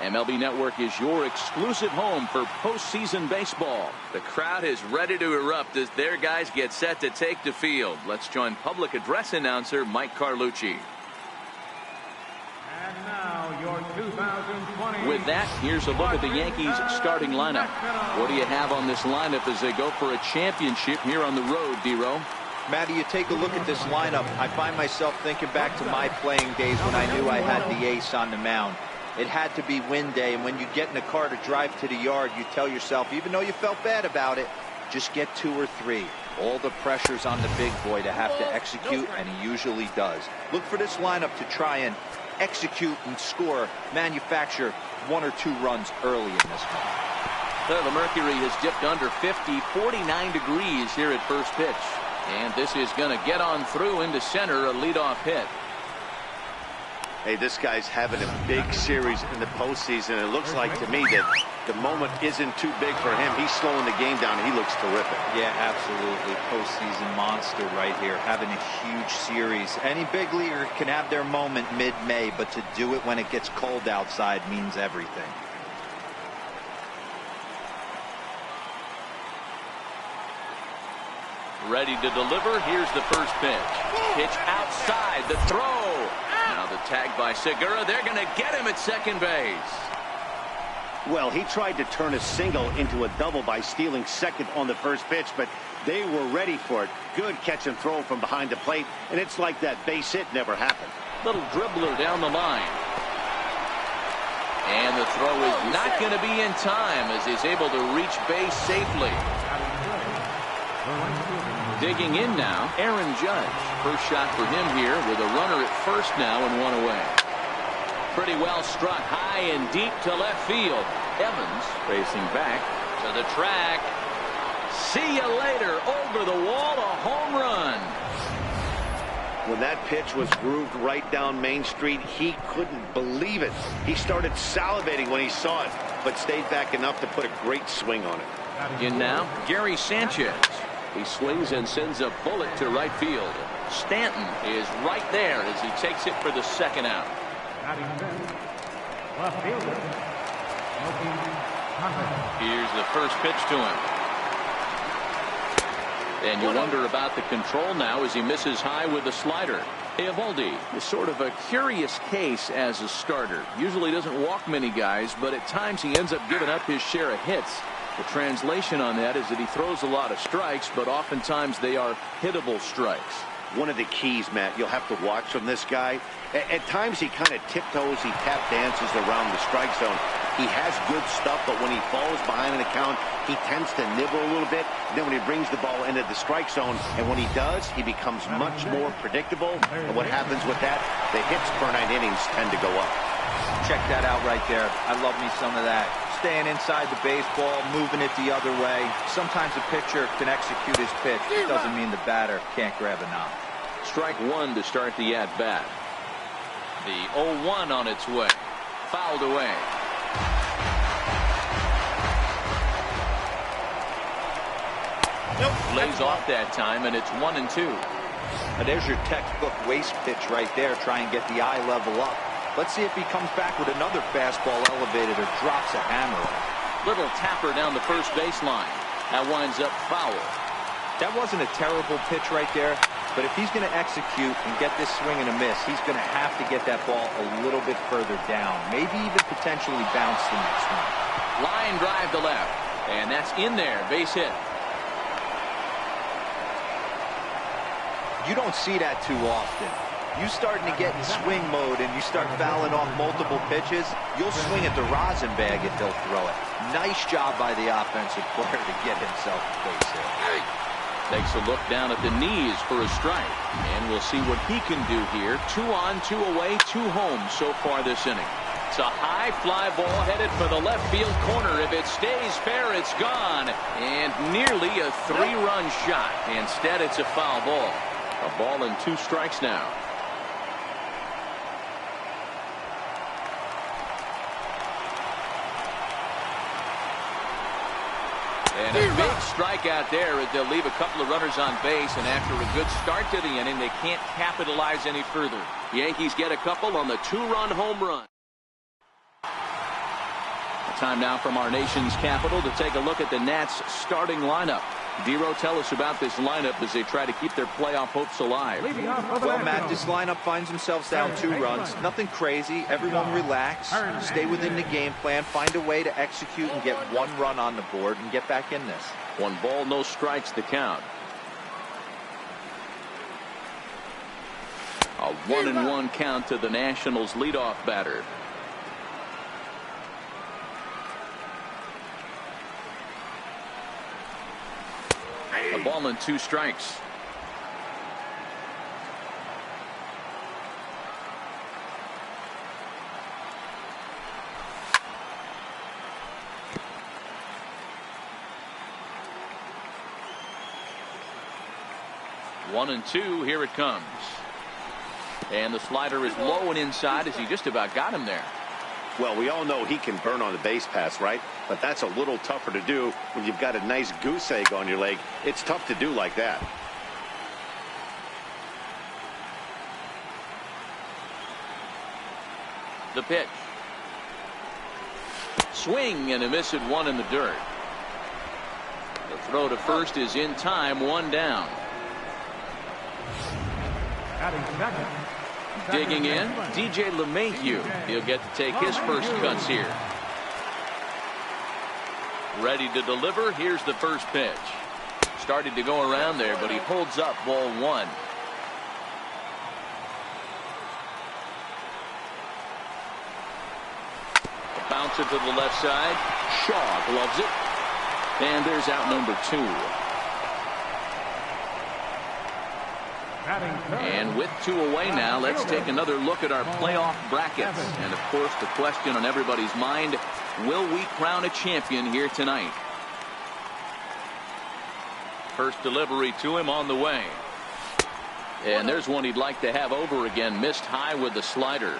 MLB Network is your exclusive home for postseason baseball. The crowd is ready to erupt as their guys get set to take the field. Let's join public address announcer Mike Carlucci. And now your 2020. With that, here's a look at the Yankees starting lineup. What do you have on this lineup as they go for a championship here on the road, D-Row? Matty, you take a look at this lineup. I find myself thinking back to my playing days when I knew I had the ace on the mound. It had to be win day, and when you get in a car to drive to the yard, you tell yourself, even though you felt bad about it, just get 2 or 3. All the pressure's on the big boy to have to execute, and he usually does. Look for this lineup to try and execute and score, manufacture 1 or 2 runs early in this one. So the mercury has dipped under 50, 49 degrees here at first pitch. And this is going to get on through into center, a leadoff hit. Hey, this guy's having a big series in the postseason. It looks like to me that the moment isn't too big for him. He's slowing the game down. He looks terrific. Yeah, absolutely. Postseason monster right here. Having a huge series. Any big leaguer can have their moment mid-May, but to do it when it gets cold outside means everything. Ready to deliver. Here's the first pitch. Pitch outside. The throw. Now the tag by Segura. They're going to get him at second base. Well, he tried to turn a single into a double by stealing second on the first pitch, but they were ready for it. Good catch and throw from behind the plate, and it's like that base hit never happened. Little dribbler down the line. And the throw is not going to be in time as he's able to reach base safely. Digging in now, Aaron Judge. First shot for him here with a runner at first now and 1 away. Pretty well struck high and deep to left field. Evans racing back to the track. See you later. Over the wall, a home run. When that pitch was grooved right down Main Street, he couldn't believe it. He started salivating when he saw it, but stayed back enough to put a great swing on it. In now, Gary Sanchez. He swings and sends a bullet to right field. Stanton is right there as he takes it for the second out. Here's the first pitch to him. And you wonder about the control now as he misses high with the slider. Eovaldi is sort of a curious case as a starter. Usually doesn't walk many guys, but at times he ends up giving up his share of hits. The translation on that is that he throws a lot of strikes, but oftentimes they are hittable strikes. One of the keys, Matt, you'll have to watch from this guy. At times he kind of tiptoes, he tap dances around the strike zone. He has good stuff, but when he falls behind an account, he tends to nibble a little bit. Then when he brings the ball into the strike zone, and when he does, he becomes much more predictable. And what happens with that? The hits per 9 innings tend to go up. Check that out right there. I love me some of that. Staying inside the baseball, moving it the other way. Sometimes a pitcher can execute his pitch. It doesn't mean the batter can't grab a knob. Strike 1 to start the at-bat. The 0-1 on its way. Fouled away. Lays off that time, and it's 1-2. Now there's your textbook waste pitch right there. Try and get the eye level up. Let's see if he comes back with another fastball elevated or drops a hammer. Little tapper down the first baseline. That winds up foul. That wasn't a terrible pitch right there, but if he's going to execute and get this swing and a miss, he's going to have to get that ball a little bit further down. Maybe even potentially bounce the next one. Line drive to left, and that's in there. Base hit. You don't see that too often. You starting to get in swing mode and you start fouling off multiple pitches, you'll swing at the rosin bag if they'll throw it. Nice job by the offensive player to get himself a base hit. Takes a look down at the knees for a strike. And we'll see what he can do here. 2 on, 2 away, 2 home so far this inning. It's a high fly ball headed for the left field corner. If it stays fair, it's gone. And nearly a 3-run shot. Instead, it's a foul ball. A ball and 2 strikes now. And a big strikeout there as they'll leave a couple of runners on base, and after a good start to the inning, they can't capitalize any further. The Yankees get a couple on the 2-run home run. Time now from our nation's capital to take a look at the Nats starting lineup. Dero, tell us about this lineup as they try to keep their playoff hopes alive. Well, Matt, this lineup finds themselves down 2 runs. Nothing crazy. Everyone relax. Stay within the game plan. Find a way to execute and get 1 run on the board and get back in this. 1 ball, no strikes to count. A 1-1 count to the Nationals leadoff batter. A ball and 2 strikes. One and 2. Here it comes. And the slider is low and inside as he just about got him there. Well, we all know he can burn on the base pass, right? But that's a little tougher to do when you've got a nice goose egg on your leg. It's tough to do like that. The pitch. Swing and a miss at 1 in the dirt. The throw to first is in time, 1 down. Digging in, DJ LeMahieu. He'll get to take his first cuts here. Ready to deliver. Here's the first pitch. Started to go around there, but he holds up ball 1. Bounce it to the left side. Shaw gloves it. And there's out number 2. And with 2 away now, let's take another look at our playoff brackets. And of course, the question on everybody's mind, will we crown a champion here tonight? First delivery to him on the way. And there's one he'd like to have over again. Missed high with the slider.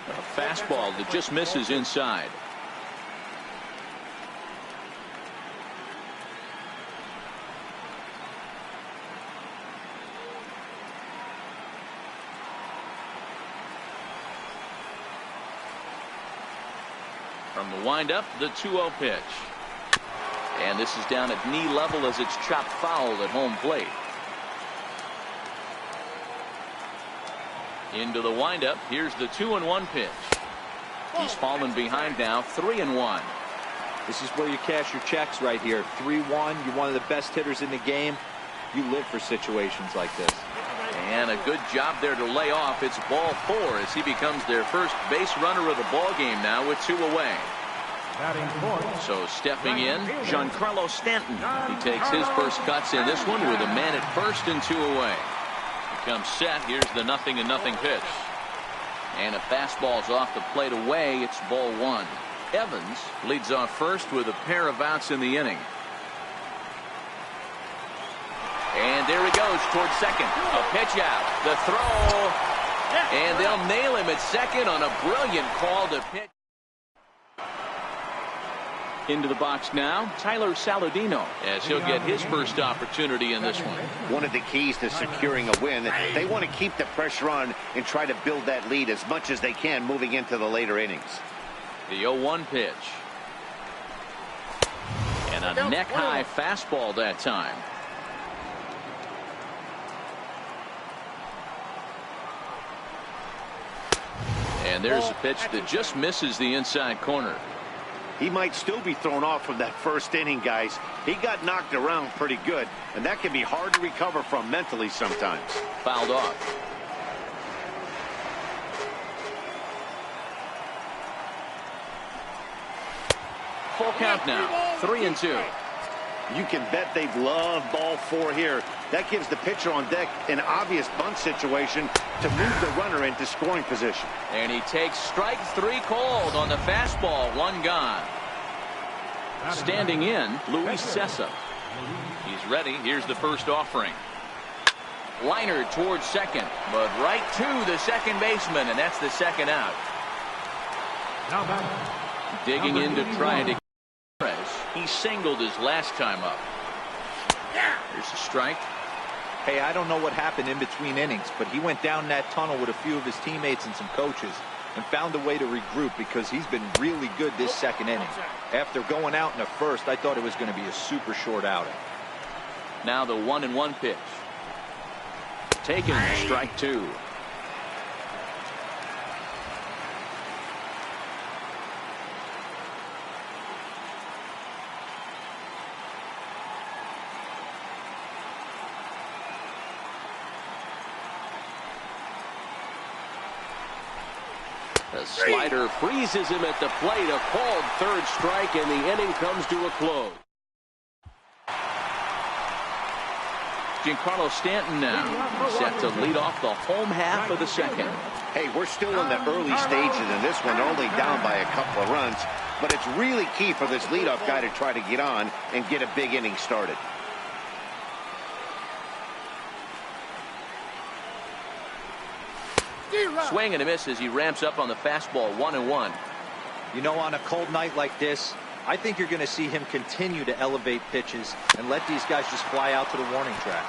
A fastball that just misses inside. From the windup, the 2-0 pitch. And this is down at knee level as it's chopped foul at home plate. Into the windup. Here's the 2-1 pitch. He's fallen behind now, 3-1. This is where you cash your checks right here. 3-1. You're one of the best hitters in the game. You live for situations like this. And a good job there to lay off. It's ball 4 as he becomes their first base runner of the ball game now with 2 away. So stepping in, Giancarlo Stanton. He takes his first cuts in this one with a man at first and 2 away. He comes set. Here's the 0-0 pitch. And a fastball's off the plate away. It's ball 1. Evans leads off first with a pair of outs in the inning. And there he goes towards second. A pitch out. The throw. And they'll nail him at second on a brilliant call to pitch. Into the box now, Tyler Saladino, as he'll get his first opportunity in this one. One of the keys to securing a win, they want to keep the pressure on and try to build that lead as much as they can moving into the later innings. The 0-1 pitch. And a neck-high fastball that time. And there's a pitch that just misses the inside corner. He might still be thrown off from that first inning, guys. He got knocked around pretty good, and that can be hard to recover from mentally sometimes. Fouled off. Full count now, 3-2. You can bet they'd love ball 4 here. That gives the pitcher on deck an obvious bunt situation to move the runner into scoring position. And he takes strike 3 called on the fastball. 1 gone. Standing in, Luis Cessa. He's ready. Here's the first offering. Liner towards second, but right to the second baseman, and that's the second out. Digging in to try to. He singled his last time up. Here's a strike. Hey, I don't know what happened in between innings, but he went down that tunnel with a few of his teammates and some coaches and found a way to regroup because he's been really good this second inning. After going out in the first, I thought it was going to be a super short outing. Now the 1-1 pitch. Taken, strike two. The slider freezes him at the plate. A called third strike, and the inning comes to a close. Giancarlo Stanton now set to lead off the home half of the second. Hey, we're still in the early stages in this one, only down by a couple of runs. But it's really key for this leadoff guy to try to get on and get a big inning started. Swing and a miss as he ramps up on the fastball. 1-1. You know, on a cold night like this, I think you're going to see him continue to elevate pitches and let these guys just fly out to the warning track.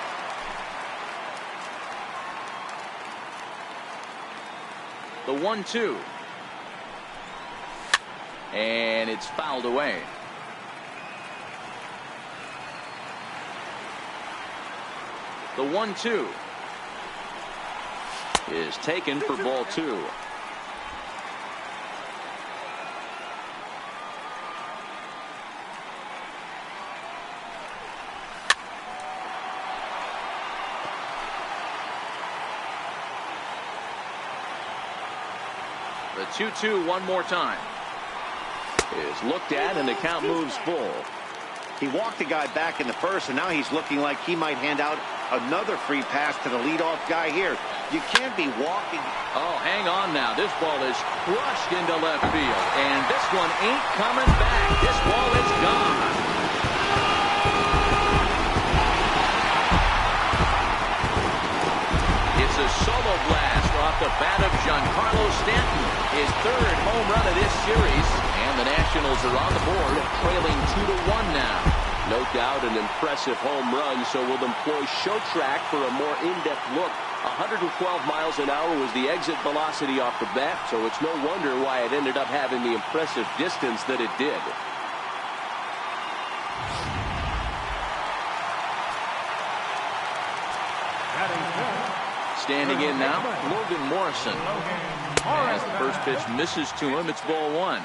The 1-2. And it's fouled away. The 1-2 is taken for ball two. The 2-2 one more time is looked at, and the count moves full. He walked the guy back in the first, and now he's looking like he might hand out another free pass to the leadoff guy here. You can't be walking. Oh, hang on now. This ball is crushed into left field, and this one ain't coming back. This ball is gone. It's a solo blast off the bat of Giancarlo Stanton, his third home run of this series, and the Nationals are on the board, trailing 2-1 now. No doubt an impressive home run, so we'll employ show track for a more in-depth look. 112 miles an hour was the exit velocity off the bat, so it's no wonder why it ended up having the impressive distance that it did. Standing in now, Logan Morrison. As the first pitch misses to him, it's ball one.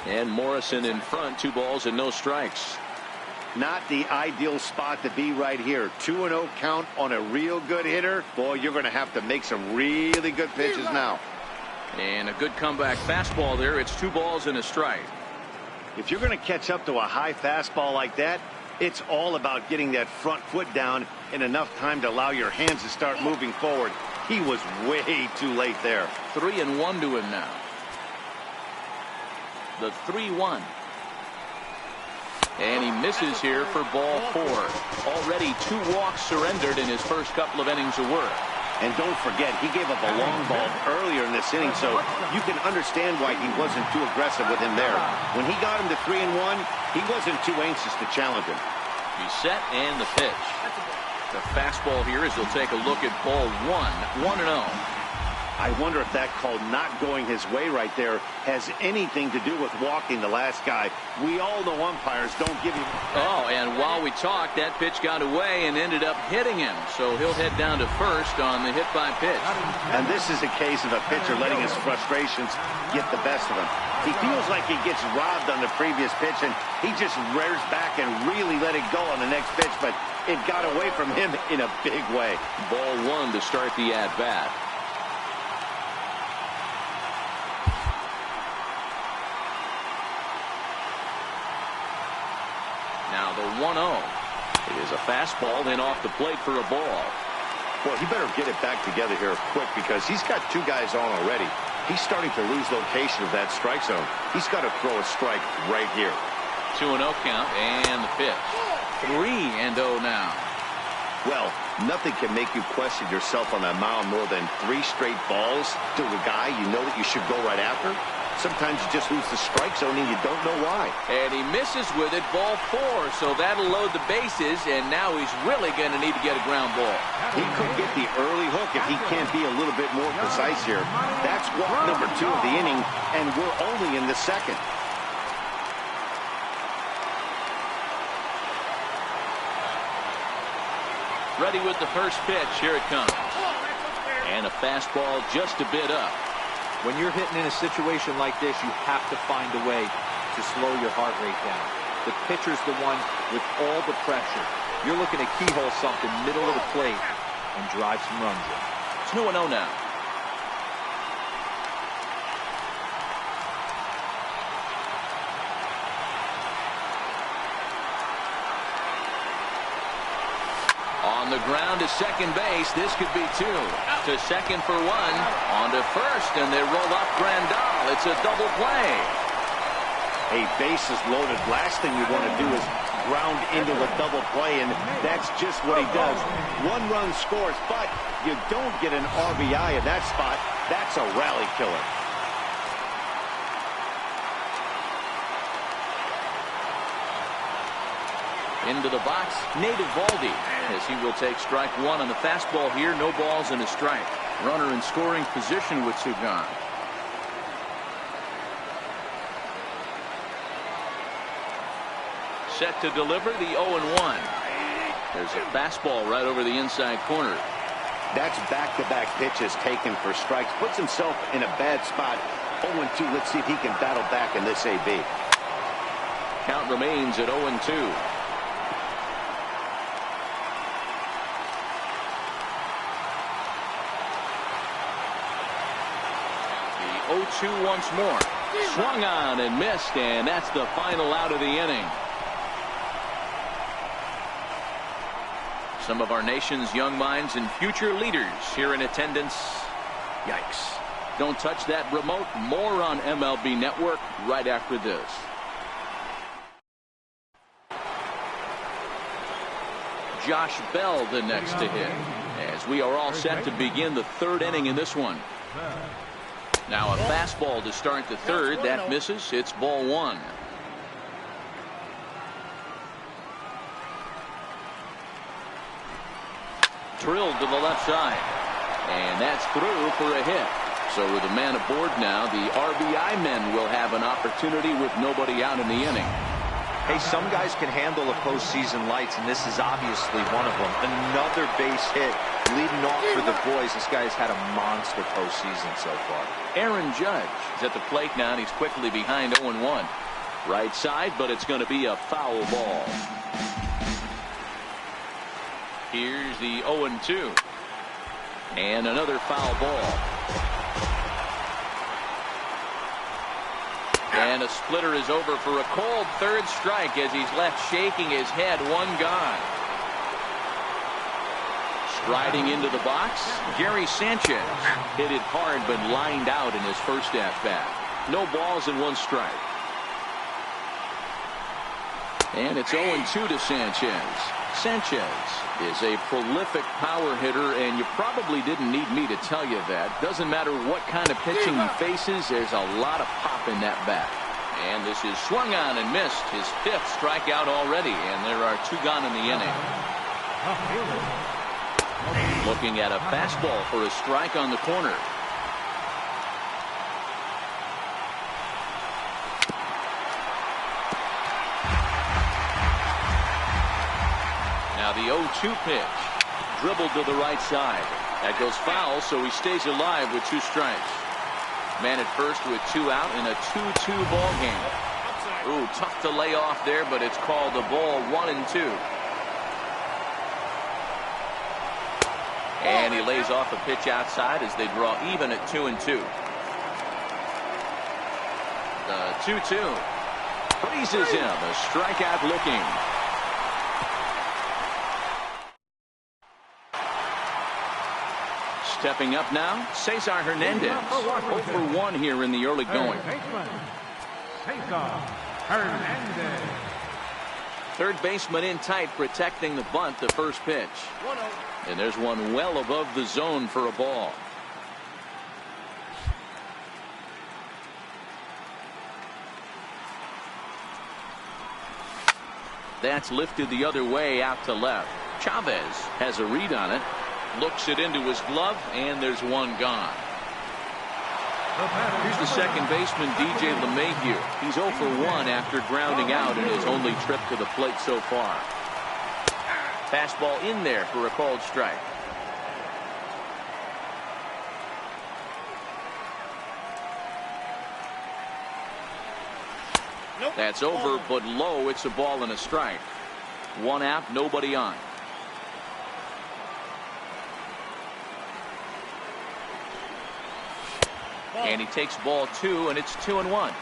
And Morrison in front, 2 balls and no strikes. Not the ideal spot to be right here. 2-0 count on a real good hitter. Boy, you're going to have to make some really good pitches now. And a good comeback fastball there. It's 2 balls and a strike. If you're going to catch up to a high fastball like that, it's all about getting that front foot down in enough time to allow your hands to start moving forward. He was way too late there. 3-1 to him now. The 3-1. And he misses here for ball 4. Already 2 walks surrendered in his first couple of innings of work. And don't forget, he gave up a long ball earlier in this inning, so you can understand why he wasn't too aggressive with him there. When he got him to 3-1, he wasn't too anxious to challenge him. He's set, and the pitch. The fastball here as he'll take a look at ball 1. 1-0. I wonder if that call not going his way right there has anything to do with walking the last guy. We all know umpires don't give him. Oh, and while we talked, that pitch got away and ended up hitting him. So he'll head down to first on the hit by pitch. And this is a case of a pitcher letting his frustrations get the best of him. He feels like he gets robbed on the previous pitch, and he just rears back and really let it go on the next pitch, but it got away from him in a big way. Ball 1 to start the at-bat. Now the 1-0. It is a fastball, then off the plate for a ball. Well, he better get it back together here quick because he's got 2 guys on already. He's starting to lose location of that strike zone. He's got to throw a strike right here. 2-0 count, and the pitch. 3-0 now. Well, nothing can make you question yourself on that mound more than 3 straight balls to a guy you know that you should go right after. Sometimes you just lose the strike zone and you don't know why. And he misses with it, ball 4, so that'll load the bases, and now he's really going to need to get a ground ball. He could get the early hook if he can't be a little bit more precise here. That's walk number 2 of the inning, and we're only in the second. Ready with the first pitch. Here it comes. And a fastball just a bit up. When you're hitting in a situation like this, you have to find a way to slow your heart rate down. The pitcher's the one with all the pressure. You're looking to keyhole something middle of the plate and drive some runs in. It's 2-0 now. On the ground to second base. This could be 2. To second for 1. On to first, and they roll up Grandal. It's a double play. A bases loaded. Last thing you want to do is ground into a double play, and that's just what he does. 1 run scores, but you don't get an RBI in that spot. That's a rally killer. Into the box, Nate Eovaldi, as he will take strike 1 on the fastball here. No balls and a strike. Runner in scoring position with 2 gone. Set to deliver the 0-1. There's a fastball right over the inside corner. That's back-to-back pitches taken for strikes. Puts himself in a bad spot. 0-2. Let's see if he can battle back in this AB. Count remains at 0-2. The 0-2 once more. Swung on and missed, and that's the final out of the inning. Some of our nation's young minds and future leaders here in attendance. Yikes. Don't touch that remote. More on MLB Network right after this. Josh Bell the next to hit, as we are all set to begin the 3rd inning in this one. Now a fastball to start the 3rd. That misses. It's ball 1. Drilled to the left side, and that's through for a hit. So with a man aboard now, the RBI men will have an opportunity with nobody out in the inning. Hey, some guys can handle the postseason lights, and this is obviously one of them. Another base hit leading off for the boys. This guy's had a monster postseason so far. Aaron Judge is at the plate now, and he's quickly behind 0-1. Right side, but it's going to be a foul ball. Here's the 0-2. And another foul ball. And a splitter is over for a cold 3rd strike as he's left shaking his head. 1 gone. Striding into the box, Gary Sanchez. Hit it hard but lined out in his first at-bat. No balls and 1 strike. And it's 0-2 to Sanchez. Sanchez is a prolific power hitter, and you probably didn't need me to tell you that. Doesn't matter what kind of pitching he faces, there's a lot of pop in that bat. And this is swung on and missed. His 5th strikeout already, and there are 2 gone in the inning. Looking at a fastball for a strike on the corner. Now the 0-2 pitch. Dribbled to the right side. That goes foul, so he stays alive with 2 strikes. Man at first with 2 out in a 2-2 ball game. Ooh, tough to lay off there, but it's called a ball 1-2. And he lays off a pitch outside as they draw even at 2-2. The 2-2 freezes him. A strikeout looking. Stepping up now, Cesar Hernandez. 0 for 1 here in the early going. Third baseman in tight, protecting the bunt, the first pitch. And there's one well above the zone for a ball. That's lifted the other way out to left. Chavez has a read on it. Looks it into his glove, and there's one gone. Here's the second baseman, DJ LeMahieu. He's 0 for 1 after grounding out in his only trip to the plate so far. Fastball in there for a called strike. Nope. That's over, but low. It's a ball and a strike. One out, nobody on. And he takes ball 2, and it's 2-1.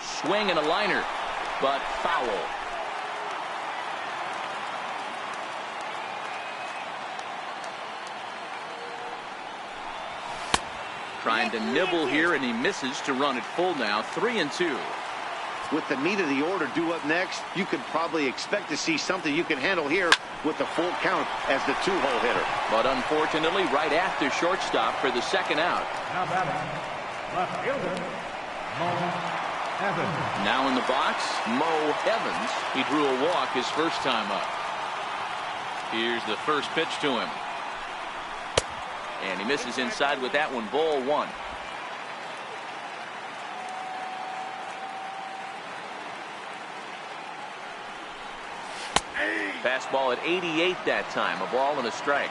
Swing and a liner, but foul. Trying to nibble here, and he misses to run it full now. 3-2. With the meat of the order due up next, you could probably expect to see something you can handle here with the full count as the 2-hole hitter. But unfortunately, right after shortstop for the second out. Now batting, left fielder, Mo Evans. Now in the box, Mo Evans. He drew a walk his first time up. Here's the first pitch to him. And he misses inside with that one. Ball 1. Fastball at 88 that time. A ball and a strike.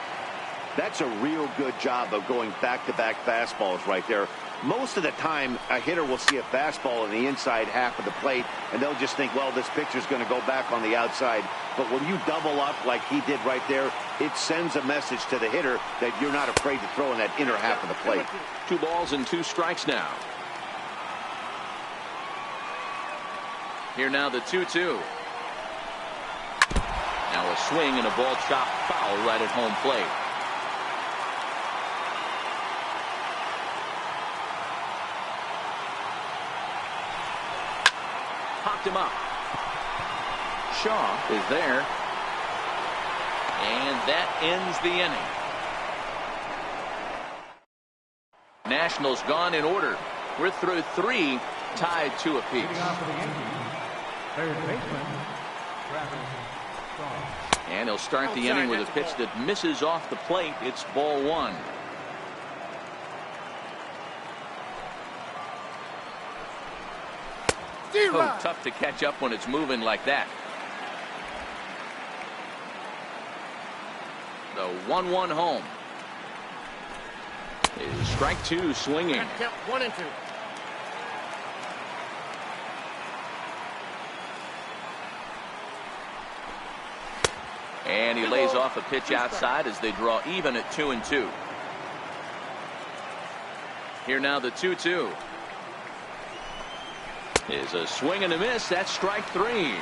That's a real good job of going back-to-back fastballs right there. Most of the time, a hitter will see a fastball in the inside half of the plate, and they'll just think, well, this pitcher's going to go back on the outside. But when you double up like he did right there, it sends a message to the hitter that you're not afraid to throw in that inner half of the plate. 2 balls and 2 strikes now. Here now the 2-2. Now a swing and a ball chopped foul right at home plate. Popped him up. Shaw is there. And that ends the inning. Nationals gone in order. We're through 3, tied 2 apiece. Leading off for the Yankees, third baseman, Travis Shaw. And he'll start the inning with a pitch that misses off the plate. It's ball 1. Oh, tough to catch up when it's moving like that. The 1-1 home. Is strike 2 swinging. 1-2. And he lays off a pitch outside as they draw even at 2-2. Here now the 2-2. Is a swing and a miss. That's strike 3.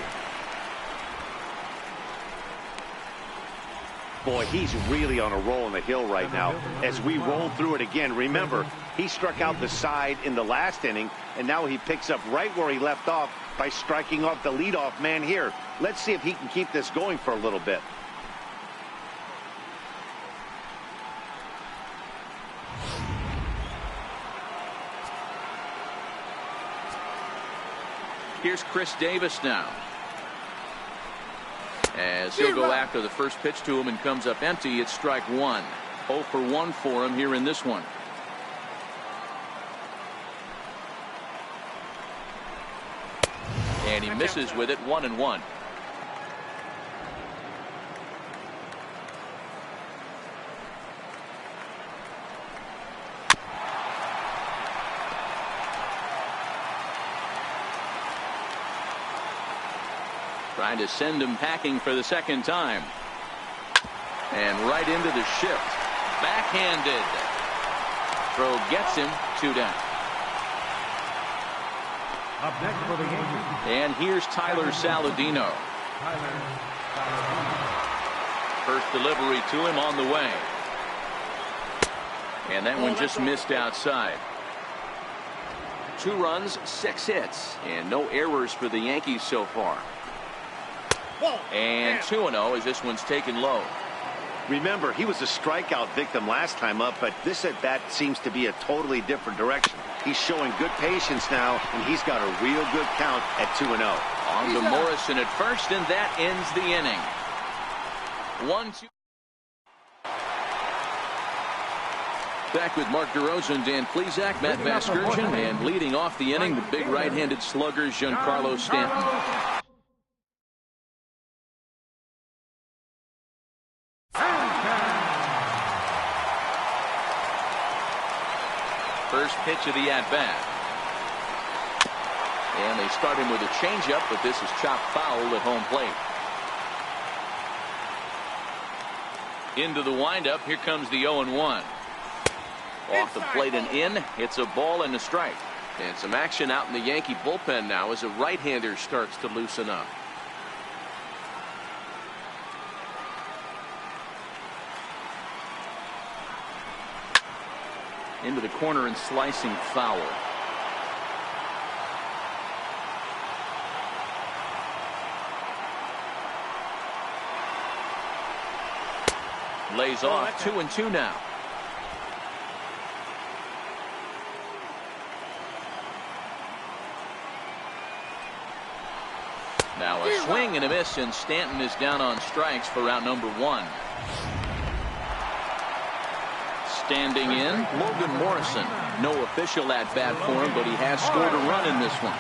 Boy, he's really on a roll on the hill right now. As we roll through it again, remember, he struck out the side in the last inning, and now he picks up right where he left off by striking off the leadoff man here. Let's see if he can keep this going for a little bit. Here's Chris Davis now. As he'll go after the first pitch to him and comes up empty. It's strike 1. 0 for 1 for him here in this one. And he misses with it. 1-1. Trying to send him packing for the second time. And right into the shift. Backhanded. Throw gets him. 2 down. Up next for the Yankees. And here's Tyler Saladino. First delivery to him on the way. And that one just missed outside. 2 runs, 6 hits, and no errors for the Yankees so far. And 2-0 as this one's taken low. Remember, he was a strikeout victim last time up, but this at-bat seems to be a totally different direction. He's showing good patience now, and he's got a real good count at 2-0. On to Morrison at first, and that ends the inning. 1-2. Back with Mark DeRosa and Dan Plesac, Matt Vasgersian, and leading off the inning, the big right-handed slugger, Giancarlo Stanton. First pitch of the at-bat. And they start him with a changeup, but this is chopped foul at home plate. Into the windup, here comes the 0-1. Off the plate and in. It's a ball and a strike. And some action out in the Yankee bullpen now as a right-hander starts to loosen up. Into the corner and slicing foul. Lays off. 2-2 now. Now a swing and a miss, and Stanton is down on strikes for round number 1. Standing in, Logan Morrison. No official at-bat for him, but he has scored a run in this one.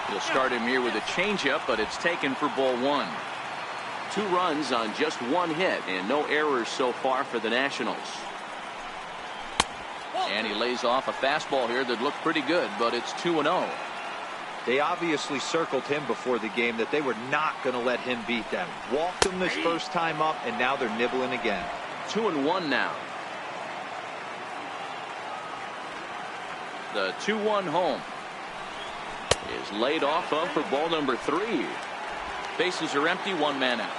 He'll start him here with a changeup, but it's taken for ball 1. 2 runs on just 1 hit, and no errors so far for the Nationals. And he lays off a fastball here that looked pretty good, but it's 2-0. They obviously circled him before the game that they were not going to let him beat them. Walked him this first time up, and now they're nibbling again. 2-1 now. The 2-1 home is laid off of for ball number 3. Bases are empty, 1 man out.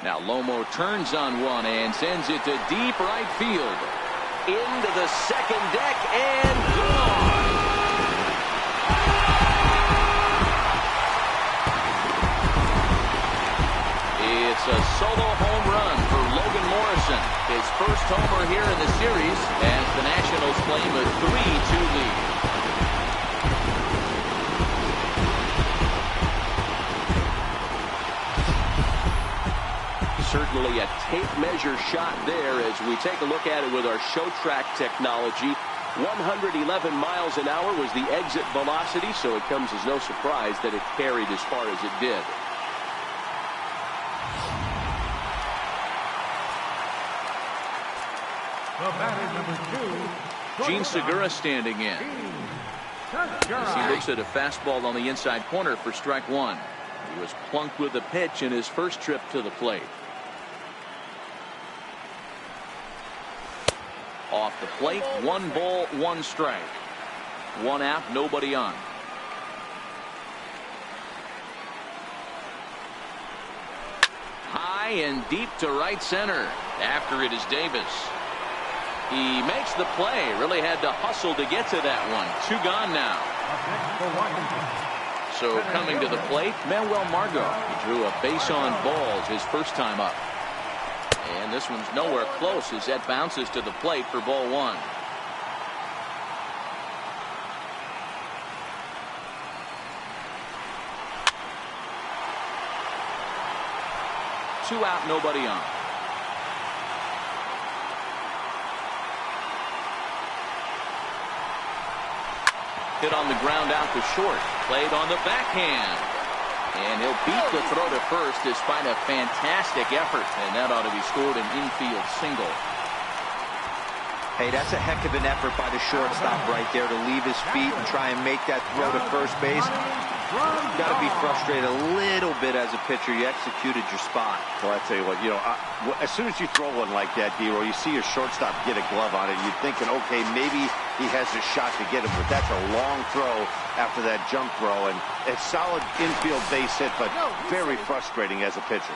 Now Lomo turns on one and sends it to deep right field. Into the second deck and gone. It's a solo home run for Logan Morrison. His first homer here in the series as the Nationals claim a 3-2 lead. Certainly a tape measure shot there as we take a look at it with our show track technology. 111 miles an hour was the exit velocity, so it comes as no surprise that it carried as far as it did. Gene Segura standing in. As he looks at a fastball on the inside corner for strike 1. He was plunked with a pitch in his first trip to the plate. Off the plate, 1 ball, 1 strike. 1 out, nobody on. High and deep to right center. After it is Davis. He makes the play. Really had to hustle to get to that one. 2 gone now. So coming to the plate, Manuel Margot. He drew a base on balls his first time up. And this one's nowhere close as that bounces to the plate for ball 1. Two out, nobody on. Hit on the ground out to short. Played on the backhand. And he'll beat the throw to first despite a fantastic effort. And that ought to be scored an infield single. Hey, that's a heck of an effort by the shortstop right there to leave his feet and try and make that throw to first base. You've got to be frustrated a little bit as a pitcher. You executed your spot. Well, I tell you what, as soon as you throw one like that, D-Roy, you see your shortstop get a glove on it. You're thinking, okay, maybe he has a shot to get him, but that's a long throw after that jump throw. And it's solid infield base hit, but very frustrating as a pitcher.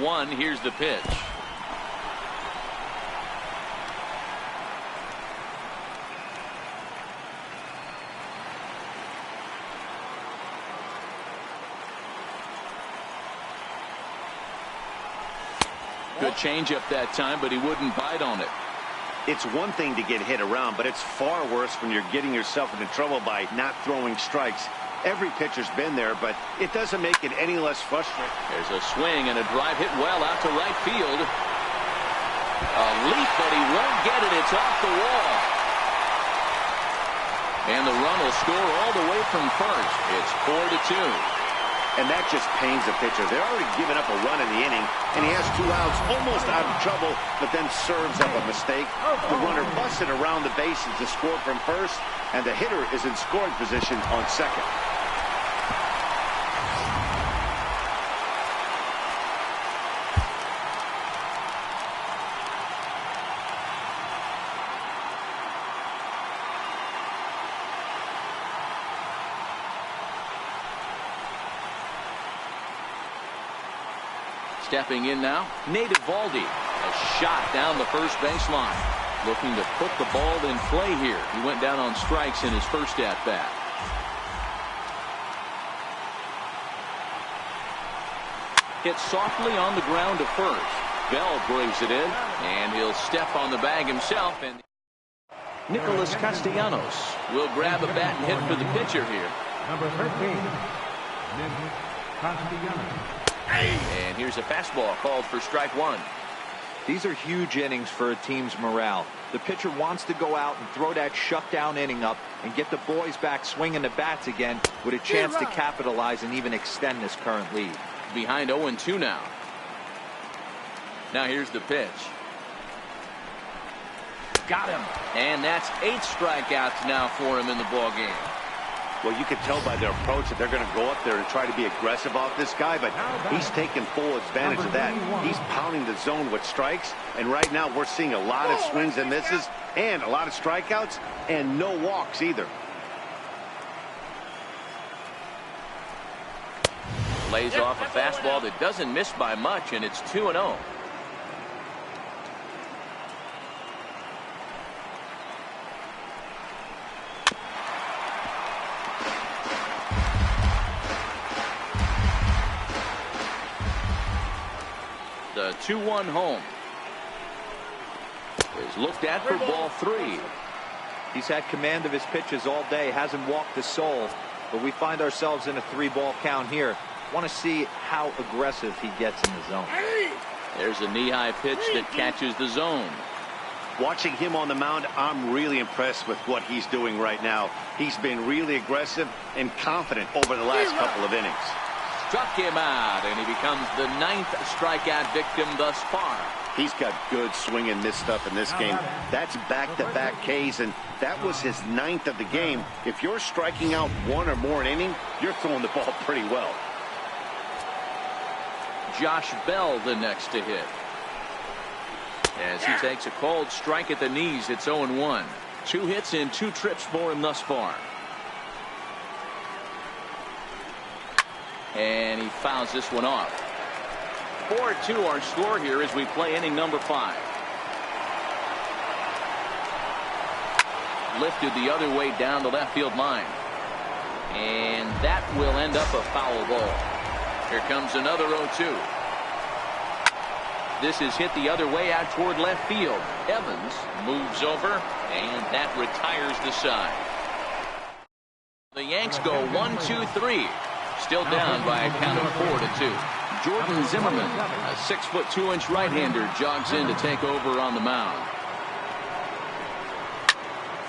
1. Here's the pitch. Good changeup that time, but he wouldn't bite on it. It's one thing to get hit around, but it's far worse when you're getting yourself into trouble by not throwing strikes. Every pitcher's been there, but it doesn't make it any less frustrating. There's a swing and a drive hit well out to right field. A leap, but he won't get it. It's off the wall. And the run will score all the way from first. It's 4-2. And that just pains the pitcher. They're already giving up a run in the inning, and he has 2 outs, almost out of trouble, but then serves up a mistake. The runner busted around the bases to score from first, and the hitter is in scoring position on second. Stepping in now, Nate Eovaldi. A shot down the first baseline. Looking to put the ball in play here. He went down on strikes in his first at-bat. Hit softly on the ground to first. Bell brings it in, and he'll step on the bag himself. And Nicholas Castellanos will grab a bat and hit for the pitcher here. Number 13, Nicholas Castellanos. And here's a fastball called for strike 1. These are huge innings for a team's morale. The pitcher wants to go out and throw that shutdown inning up and get the boys back swinging the bats again with a chance to capitalize and even extend this current lead. Behind 0-2 now. Now here's the pitch. Got him. And that's 8 strikeouts now for him in the ballgame. Well, you can tell by their approach that they're going to go up there and try to be aggressive off this guy, but he's taking full advantage of that. He's pounding the zone with strikes, and right now we're seeing a lot of swings and misses and a lot of strikeouts and no walks either. Lays off a fastball that doesn't miss by much, and it's 2-0. The 2-1 home is looked at for ball 3. He's had command of his pitches all day, hasn't walked a soul, but we find ourselves in a 3-ball count here. Want to see how aggressive he gets in the zone. There's a knee-high pitch that catches the zone. Watching him on the mound, I'm really impressed with what he's doing right now. He's been really aggressive and confident over the last couple of innings. Struck him out, and he becomes the 9th strikeout victim thus far. He's got good swing and miss stuff in this game. That's back-to-back Ks, and that was his 9th of the game. If you're striking out 1 or more an inning, you're throwing the ball pretty well. Josh Bell the next to hit. As he takes a cold strike at the knees, it's 0-1. 2 hits and 2 trips for him thus far. And he fouls this one off. 4-2 our score here as we play inning number 5. Lifted the other way down the left field line. And that will end up a foul ball. Here comes another 0-2. This is hit the other way out toward left field. Evans moves over, and that retires the side. The Yanks go 1-2-3. Still down by a count of 4-2. Jordan Zimmerman, a 6-foot 2-inch right-hander, jogs in to take over on the mound.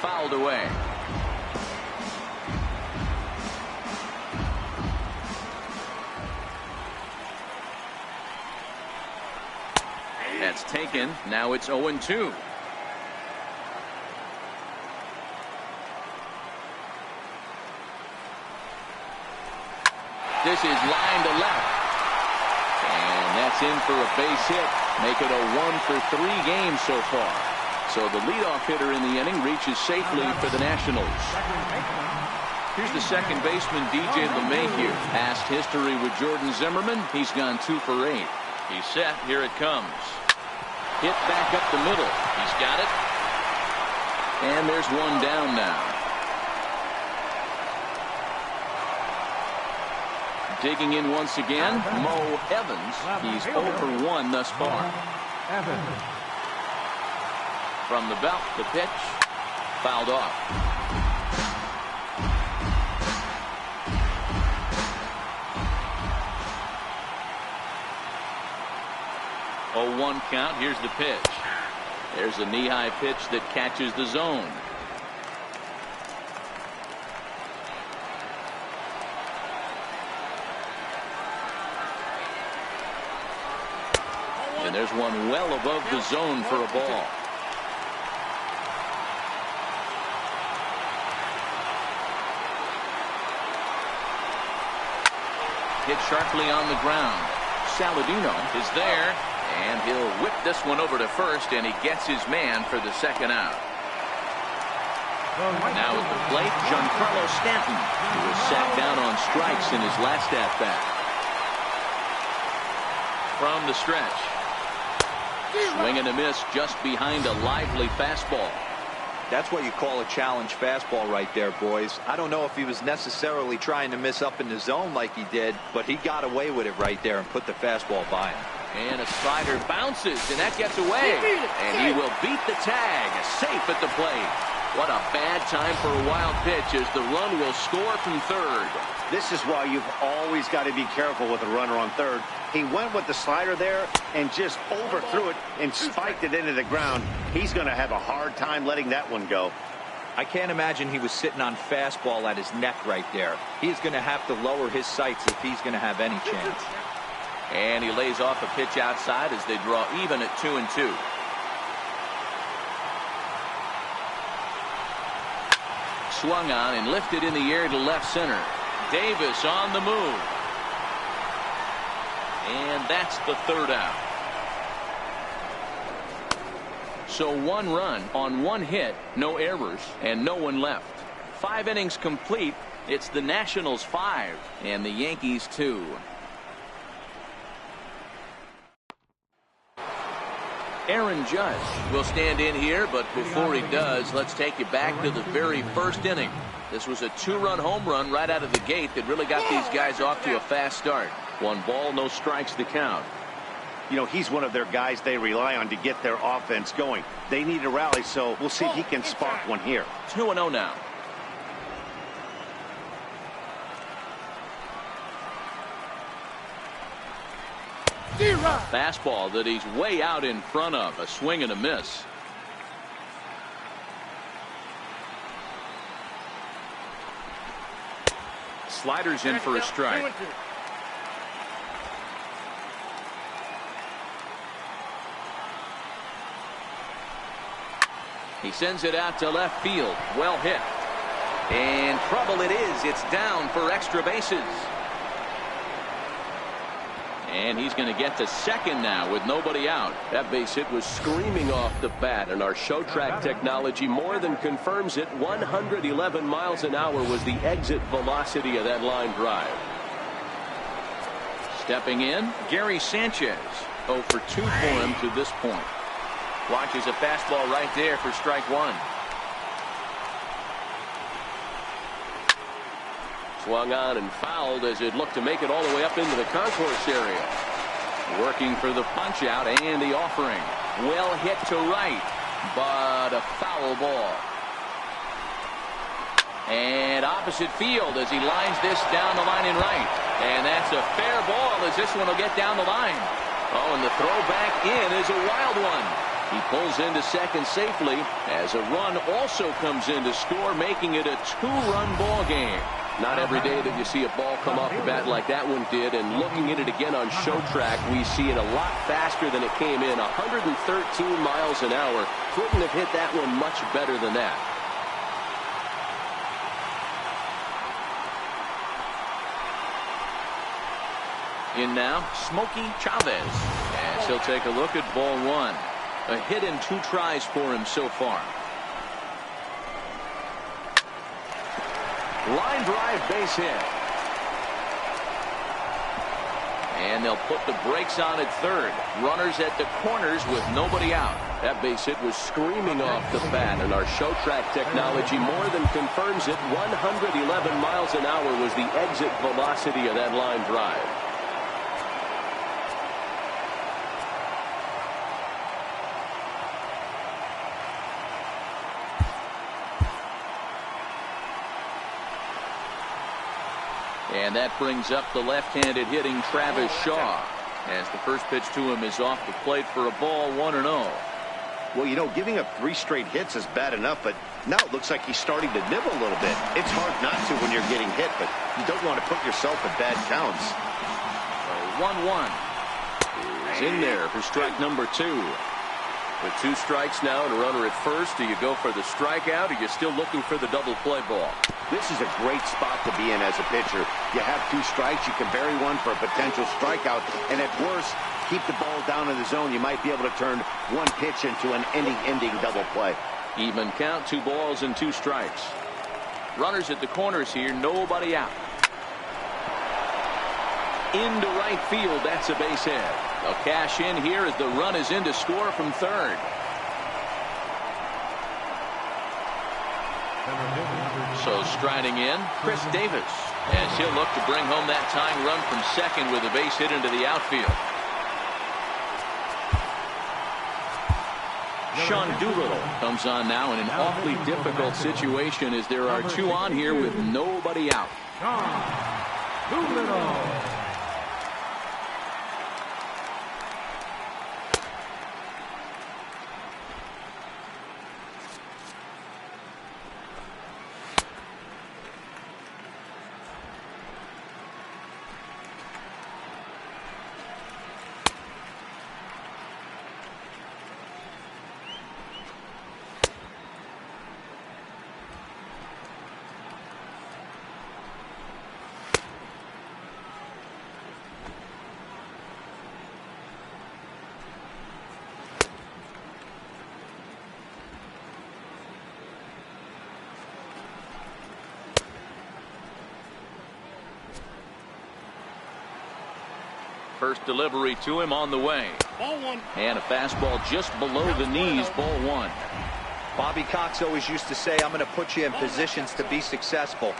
Fouled away. That's taken. Now it's 0-2. This is line to left. And that's in for a base hit. Make it a 1-for-3 game so far. So the leadoff hitter in the inning reaches safely for the Nationals. Here's the second baseman, DJ LeMahieu. Past history with Jordan Zimmerman. He's gone 2 for 8. He's set. Here it comes. Hit back up the middle. He's got it. And there's one down now. Digging in once again, Mo Evans. He's 0 for 1 thus far. Evans. From the belt, the pitch. Fouled off. 0-1 count. Here's the pitch. There's a knee-high pitch that catches the zone. And there's one well above the zone for a ball. Hit sharply on the ground. Saladino is there. And he'll whip this one over to first, and he gets his man for the second out. Now at the plate, Giancarlo Stanton, who was sat down on strikes in his last at-bat. From the stretch. Swing and a miss just behind a lively fastball. That's what you call a challenge fastball right there, boys. I don't know if he was necessarily trying to miss up in the zone like he did, but he got away with it right there and put the fastball by him. And a slider bounces, and that gets away. And he will beat the tag, safe at the plate. What a bad time for a wild pitch as the run will score from third. This is why you've always got to be careful with a runner on third. He went with the slider there and just overthrew it and spiked it into the ground. He's going to have a hard time letting that one go. I can't imagine he was sitting on fastball at his neck right there. He's going to have to lower his sights if he's going to have any chance. And he lays off a pitch outside as they draw even at 2-2. Swung on and lifted in the air to left center. Davis on the move. And that's the third out. So 1 run on 1 hit, no errors, and no one left. 5 innings complete. It's the Nationals 5 and the Yankees 2. Aaron Judge will stand in here, but before he does, let's take you back to the very first inning. This was a 2-run home run right out of the gate that really got these guys off to a fast start. 1 ball, no strikes to count. You know, he's one of their guys they rely on to get their offense going. They need a rally, so we'll see if he can spark one here. 2-0 now. A fastball that he's way out in front of. A swing and a miss. Sliders in for a strike. He sends it out to left field. Well hit. And trouble it is. It's down for extra bases. And he's going to get to second now with nobody out. That base hit was screaming off the bat, and our show track technology more than confirms it. 111 miles an hour was the exit velocity of that line drive. Stepping in, Gary Sanchez. 0 for 2 for him to this point. Watches a fastball right there for strike 1. Swung on and fouled as it looked to make it all the way up into the concourse area. Working for the punch out and the offering. Well hit to right, but a foul ball. And opposite field as he lines this down the line in right. And that's a fair ball as this one will get down the line. Oh, and the throw back in is a wild one. He pulls into second safely as a run also comes in to score, making it a 2-run ball game. Not every day that you see a ball come off the bat like that one did, and looking at it again on show track, we see it a lot faster than it came in. 113 miles an hour. Couldn't have hit that one much better than that. In now, Smokey Chavez, as he'll take a look at ball 1. A hit in 2 tries for him so far. Line drive base hit. And they'll put the brakes on at third. Runners at the corners with nobody out. That base hit was screaming off the bat, and our show track technology more than confirms it. 111 miles an hour was the exit velocity of that line drive. And that brings up the left-handed hitting Travis Shaw, as the first pitch to him is off the plate for a ball, 1-0. Well, you know, giving up 3 straight hits is bad enough, but now it looks like he's starting to nibble a little bit. It's hard not to when you're getting hit, but you don't want to put yourself in bad counts. 1-1 is in there for strike number 2. With 2 strikes now and a runner at first, do you go for the strikeout, or are you still looking for the double play ball? This is a great spot to be in as a pitcher. You have 2 strikes, you can bury one for a potential strikeout, and at worst, keep the ball down in the zone. You might be able to turn one pitch into an ending double play. Even count, 2 balls and 2 strikes. Runners at the corners here, nobody out. Into right field, that's a base hit. They'll cash in here as the run is in to score from third. So striding in, Chris Davis, as he'll look to bring home that tying run from second with a base hit into the outfield. Sean Doolittle comes on now in an awfully difficult situation as there are 2 on here with nobody out. Sean Doolittle. First delivery to him on the way. Ball 1. And a fastball just below the knees, ball 1. Bobby Cox always used to say, I'm going to put you in positions to be successful.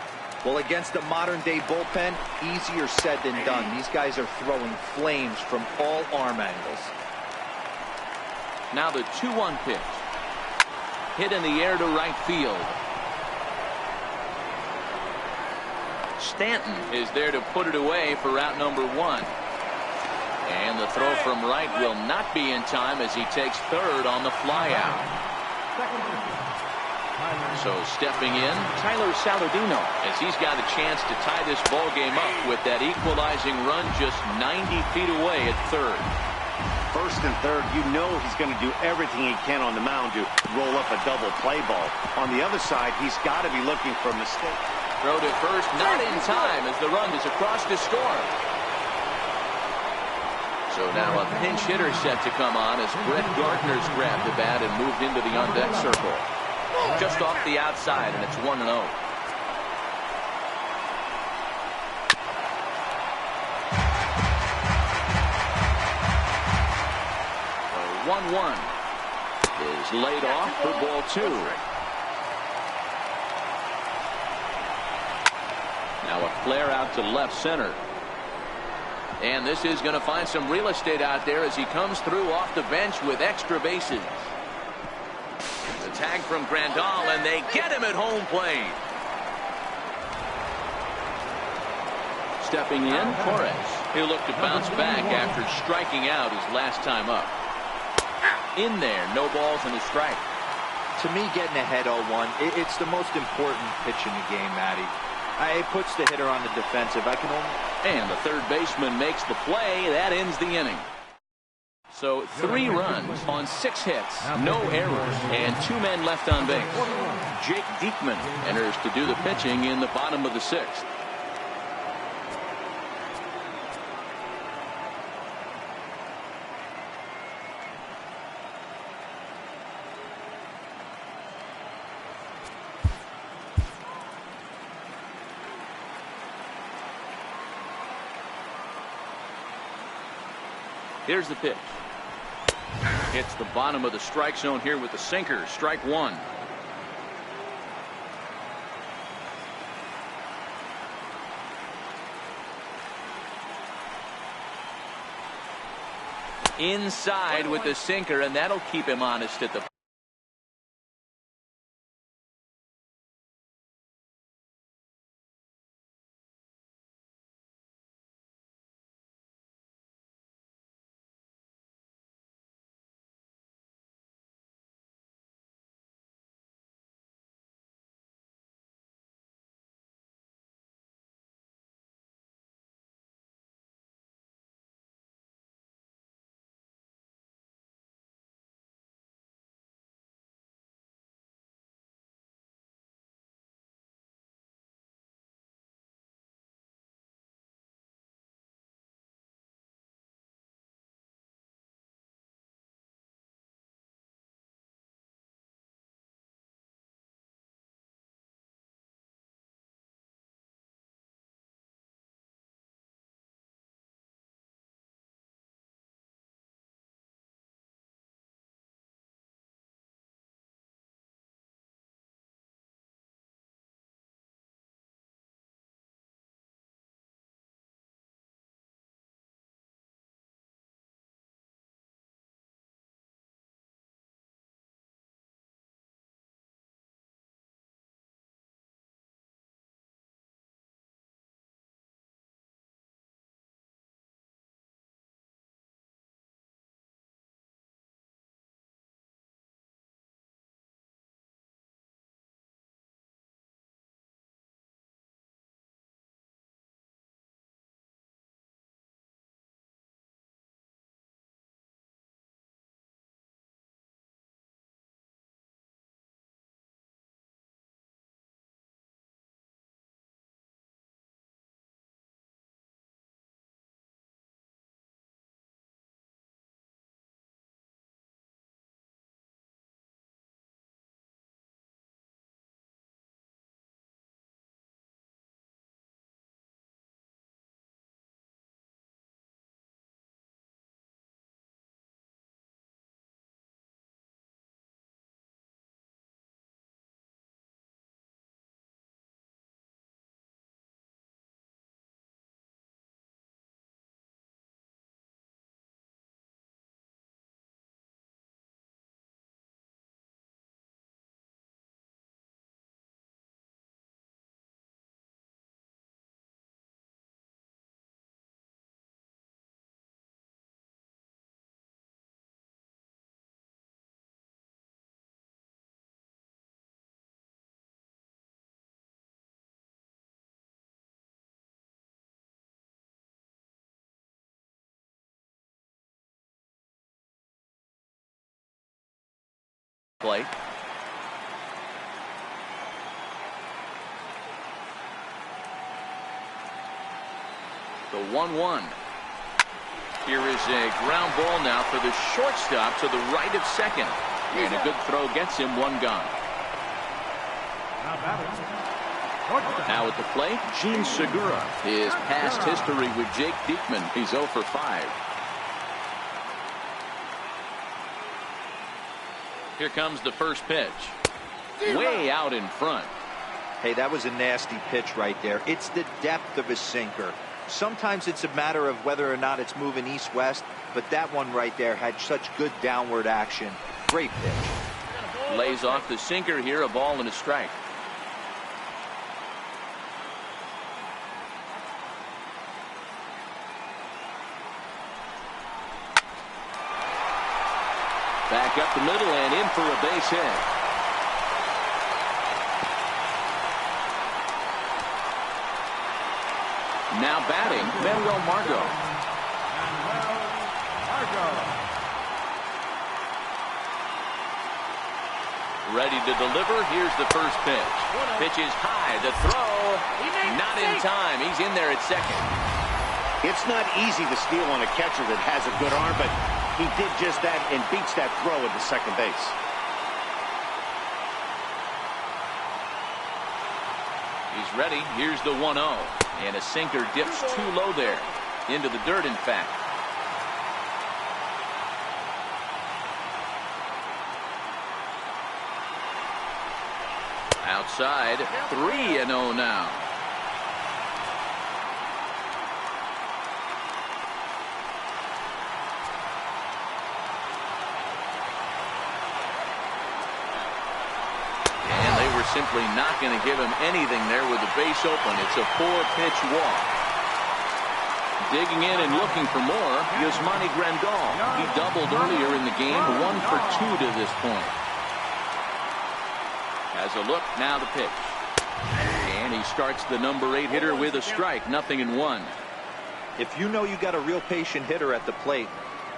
Well, against the modern-day bullpen, easier said than done. These guys are throwing flames from all arm angles. Now the 2-1 pitch. Hit in the air to right field. Stanton is there to put it away for out number 1. And the throw from right will not be in time as he takes third on the flyout. So stepping in, Tyler Saladino, as he's got a chance to tie this ball game up with that equalizing run just 90 feet away at third. First and third, you know he's going to do everything he can on the mound to roll up a double play ball. On the other side, he's got to be looking for a mistake. Throw to first, not in time as the run is across to score. So now a pinch hitter set to come on as Brett Gardner's grabbed the bat and moved into the on-deck circle. Just off the outside, and it's 1-0. 1-1 is laid off for ball 2. Now a flare out to left center. And this is going to find some real estate out there as he comes through off the bench with extra bases. The tag from Grandal, and they get him at home plate. Stepping in, Torres. He'll look to bounce back after striking out his last time up. In there, no balls and a strike. To me, getting ahead 0-1, it's the most important pitch in the game, Matty. It puts the hitter on the defensive. And the third baseman makes the play. That ends the inning. So 3 runs on 6 hits, no errors, and 2 men left on base. Jake Diekman enters to do the pitching in the bottom of the 6th. Here's the pitch. Hits the bottom of the strike zone here with the sinker. Strike one. Inside with the sinker, and that'll keep him honest at the plate. The 1-1. Here is a ground ball now for the shortstop to the right of second. And a good throw gets him one gone. Now at the plate, Gene Segura. His past history with Jake Diekman. He's 0 for 5. Here comes the first pitch. Way out in front. Hey, that was a nasty pitch right there. It's the depth of his sinker. Sometimes it's a matter of whether or not it's moving east-west, but that one right there had such good downward action. Great pitch. Lays off the sinker here, a ball and a strike. Back up the middle and in for a base hit. Now batting, Manuel Margot. Ready to deliver. Here's the first pitch. Pitch is high. The throw, not in time. He's in there at second. It's not easy to steal on a catcher that has a good arm, but he did just that and beats that throw at the second base. He's ready. Here's the 1-0. And a sinker dips too low there. Into the dirt, in fact. Outside, 3-0 now. Simply not going to give him anything there with the base open. It's a 4-pitch walk. Digging in and looking for more, Yasmani Grandal. He doubled earlier in the game, 1 for 2 to this point. Has a look, now the pitch. And he starts the number 8 hitter with a strike, 0-1. If you know you got a real patient hitter at the plate,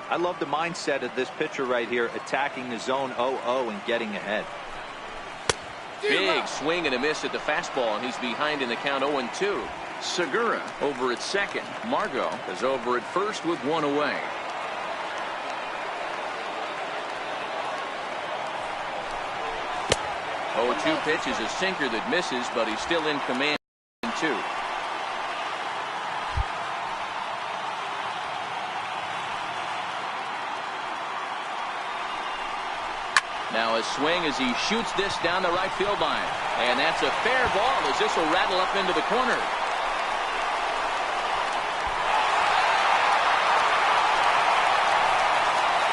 I love the mindset of this pitcher right here, attacking the zone 0-0 and getting ahead. Big swing and a miss at the fastball, and he's behind in the count 0-2. Segura over at second. Margot is over at first with 1 away. Oh, 2 pitch is a sinker that misses, but he's still in command in 2. Now a swing as he shoots this down the right field line. And that's a fair ball as this will rattle up into the corner.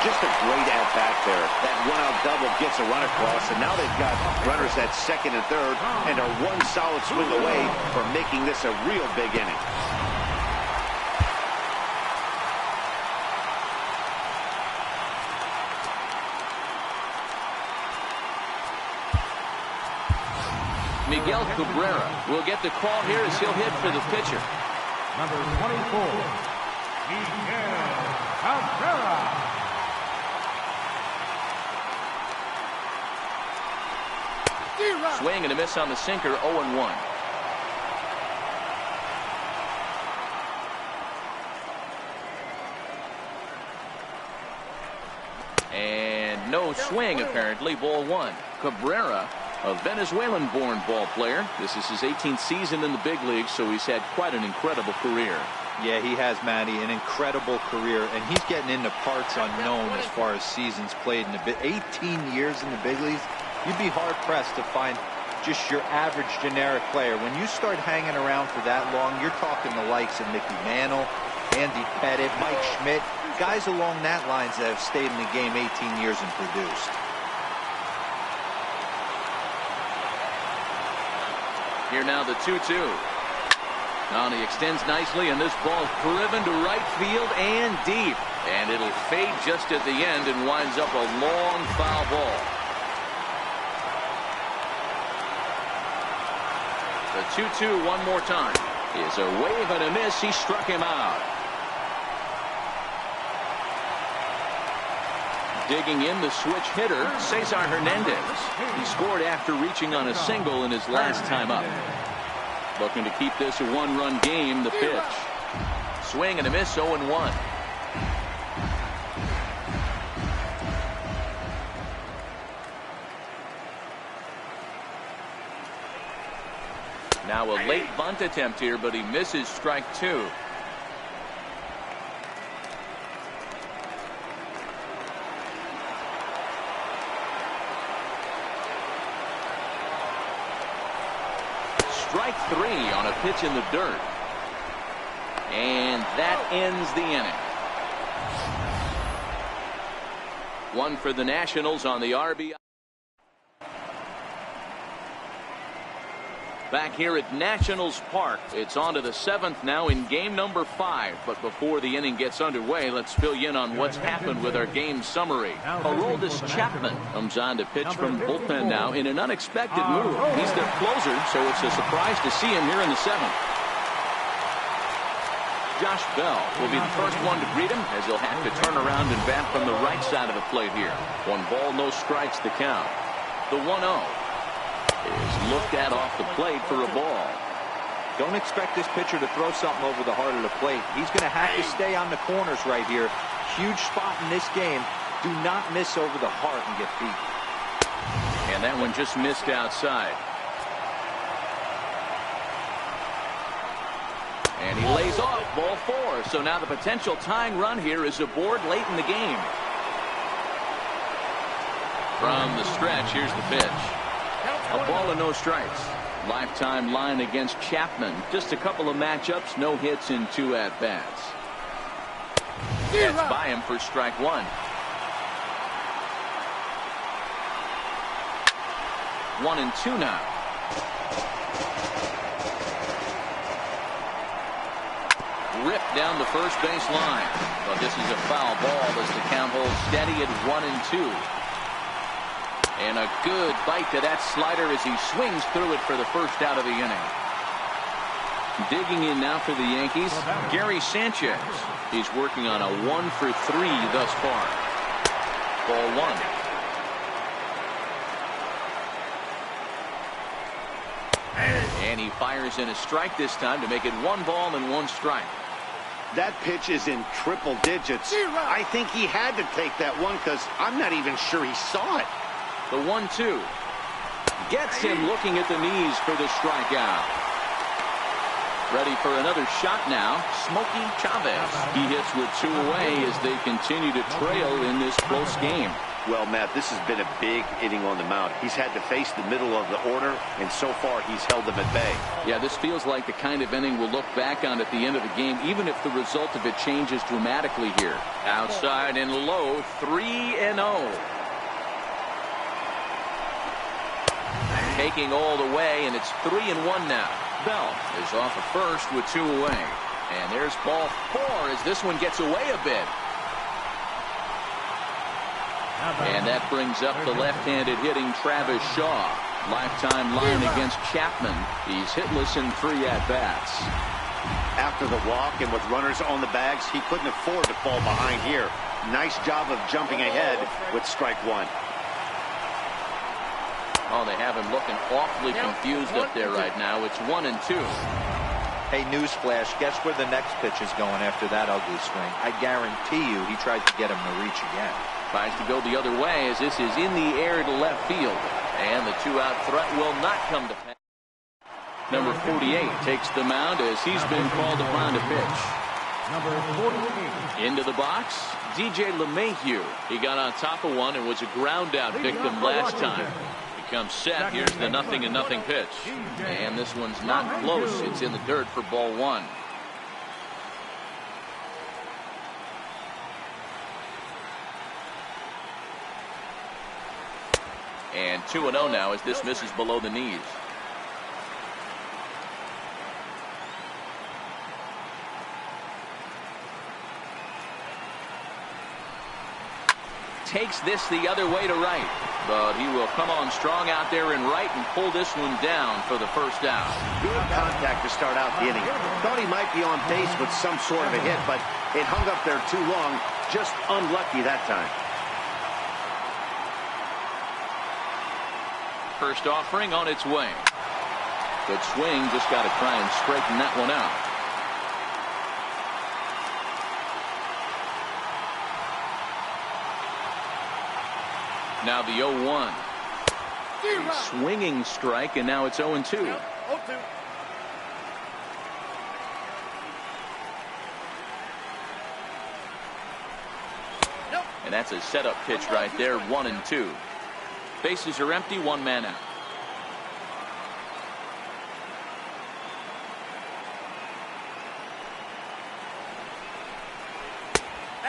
Just a great at-bat there. That one-out double gets a run across, and now they've got runners at second and third, and are one solid swing away from making this a real big inning. Miguel Cabrera will get the call here as he'll hit for the pitcher. Number 24, Miguel Cabrera. Swing and a miss on the sinker, 0-1. And no swing, apparently, ball 1. Cabrera, a Venezuelan-born ball player. This is his 18th season in the big leagues, so he's had quite an incredible career. Yeah, he has, Matty, an incredible career, and he's getting into parts unknown as far as seasons played in the 18 years in the big leagues. You'd be hard-pressed to find just your average generic player. When you start hanging around for that long, you're talking the likes of Mickey Mantle, Andy Pettit, Mike Schmidt, guys along that lines that have stayed in the game 18 years and produced. Here now the 2-2. Now he extends nicely, and this ball is driven to right field and deep. And it'll fade just at the end and winds up a long foul ball. The 2-2 one more time. Is a wave and a miss. He struck him out. Digging in the switch hitter, Cesar Hernandez. He scored after reaching on a single in his last time up. Looking to keep this a one-run game. The pitch. Swing and a miss, 0-1. Now a late bunt attempt here, but he misses strike 2. Strike 3 on a pitch in the dirt. And that ends the inning. One for the Nationals on the RBI. Back here at Nationals Park, it's on to the 7th now in game number 5. But before the inning gets underway, let's fill you in on what's happened with our game summary. Aroldis Chapman comes on to pitch from bullpen now in an unexpected move. He's their closer, so it's a surprise to see him here in the 7th. Josh Bell will be the first one to greet him, as he'll have to turn around and bat from the right side of the plate here. 1 ball, no strikes to count. The 1-0. Is looked at off the plate for a ball. Don't expect this pitcher to throw something over the heart of the plate. He's going to have to stay on the corners right here. Huge spot in this game. Do not miss over the heart and get beat. And that one just missed outside. And he lays off ball 4. So now the potential tying run here is aboard late in the game. From the stretch, here's the pitch. A ball and no strikes. Lifetime line against Chapman. Just a couple of matchups, no hits in 2 at-bats. That's by him for strike 1. 1-2 now. Ripped down the first base line. But this is a foul ball as the count holds steady at 1-2. And a good bite to that slider as he swings through it for the first out of the inning. Digging in now for the Yankees, Gary Sanchez. He's working on a 1-for-3 thus far. Ball 1. And he fires in a strike this time to make it 1 ball and 1 strike. That pitch is in triple digits. I think he had to take that one because I'm not even sure he saw it. The 1-2 gets him looking at the knees for the strikeout. Ready for another shot now, Smokey Chavez. He hits with 2 away as they continue to trail in this close game. Well, Matt, this has been a big inning on the mound. He's had to face the middle of the order, and so far he's held them at bay. Yeah, this feels like the kind of inning we'll look back on at the end of the game, even if the result of it changes dramatically here. Outside and low, 3-0. Taking all the way, and it's 3-1 now. Bell is off at first with 2 away. And there's ball 4 as this one gets away a bit. And that brings up the left-handed hitting Travis Shaw. Lifetime line against Chapman. He's hitless in 3 at-bats. After the walk and with runners on the bags, he couldn't afford to fall behind here. Nice job of jumping ahead with strike 1. Oh, they have him looking awfully confused up there right now. It's 1-2. Hey, newsflash, guess where the next pitch is going after that ugly swing? I guarantee you he tries to get him to reach again. Tries to go the other way as this is in the air to left field. And the 2-out threat will not come to pass. Number 48 takes the mound as he's been called upon to pitch. Number 48. Into the box, DJ LeMahieu. He got on top of one and was a ground-out victim last time. Comes set. Here's the 0-0 pitch. And this one's not close. It's in the dirt for ball 1. And 2-0 now as this misses below the knees. Takes this the other way to right. But he will come on strong out there in right and pull this one down for the first out. Good contact to start out the inning. Thought he might be on base with some sort of a hit, but it hung up there too long. Just unlucky that time. First offering on its way. Good swing. Just got to try and straighten that one out. Now the 0-1. Swinging strike, and now it's 0-2. And that's a setup pitch right there, 1-2. Bases are empty, 1 man out.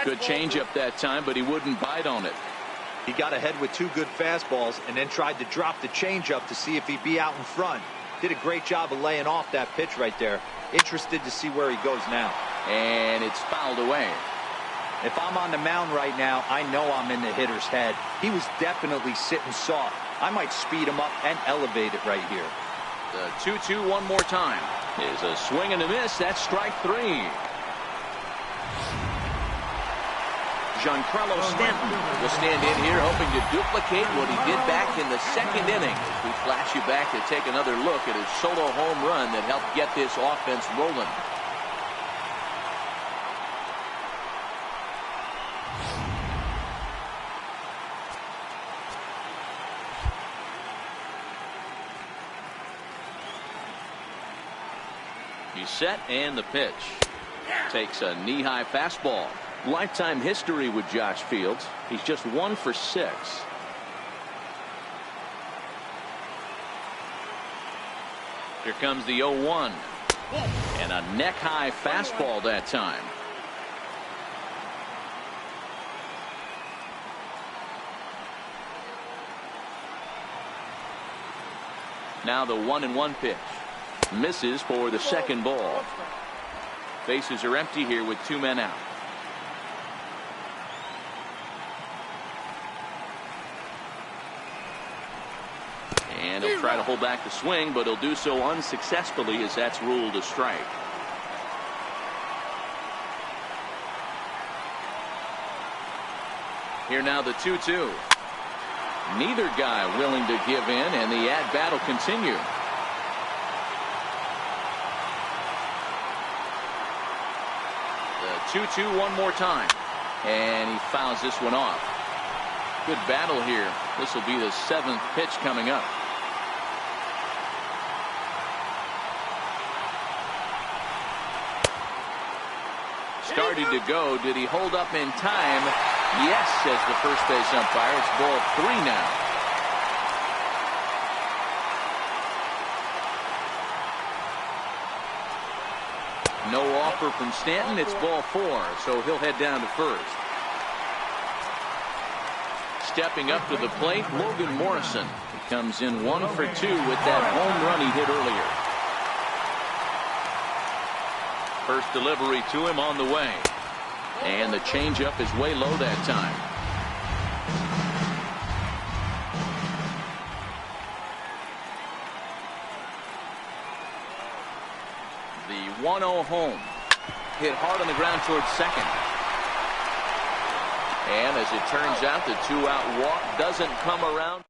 Good changeup that time, but he wouldn't bite on it. He got ahead with 2 good fastballs and then tried to drop the changeup to see if he'd be out in front. Did a great job of laying off that pitch right there. Interested to see where he goes now. And it's fouled away. If I'm on the mound right now, I know I'm in the hitter's head. He was definitely sitting soft. I might speed him up and elevate it right here. The 2-2 one more time. Is a swing and a miss. That's strike 3. Giancarlo Stanton will stand in here hoping to duplicate what he did back in the 2nd inning. We flash you back to take another look at his solo home run that helped get this offense rolling. He's set, and the pitch. Takes a knee-high fastball. Lifetime history with Josh Fields. He's just 1 for 6. Here comes the 0-1. And a neck-high fastball that time. Now the 1-1 pitch. Misses for the second ball. Bases are empty here with 2 men out. And he'll try to hold back the swing, but he'll do so unsuccessfully as that's ruled a strike. Here now the 2-2. Neither guy willing to give in, and the at-bat will continue. The 2-2 one more time. And he fouls this one off. Good battle here. This will be the 7th pitch coming up. Started to go. Did he hold up in time? Yes, says the first base umpire. It's ball 3 now. No offer from Stanton. It's ball 4, so he'll head down to first. Stepping up to the plate, Logan Morrison. He comes in 1 for 2 with that home run he hit earlier. First delivery to him on the way. And the changeup is way low that time. The 1-0 home. Hit hard on the ground towards second. And as it turns out, the 2-out walk doesn't come around.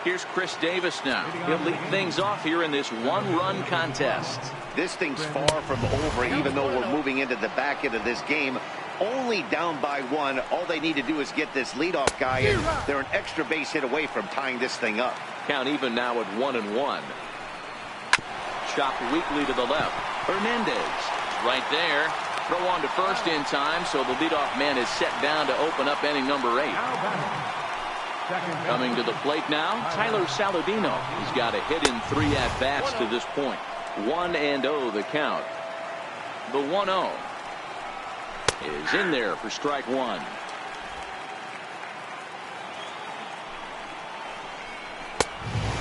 Here's Chris Davis now. He'll lead things off here in this 1-run contest. This thing's far from over, even though we're moving into the back end of this game. Only down by 1. All they need to do is get this leadoff guy, and they're an extra base hit away from tying this thing up. Count even now at 1-1. Chopped weakly to the left. Hernandez right there. Throw on to first in time, so the leadoff man is set down to open up inning number 8. Coming to the plate now, Tyler Saladino. He's got a hit in 3 at-bats to this point. 1-0 the count. The 1-0 is in there for strike 1.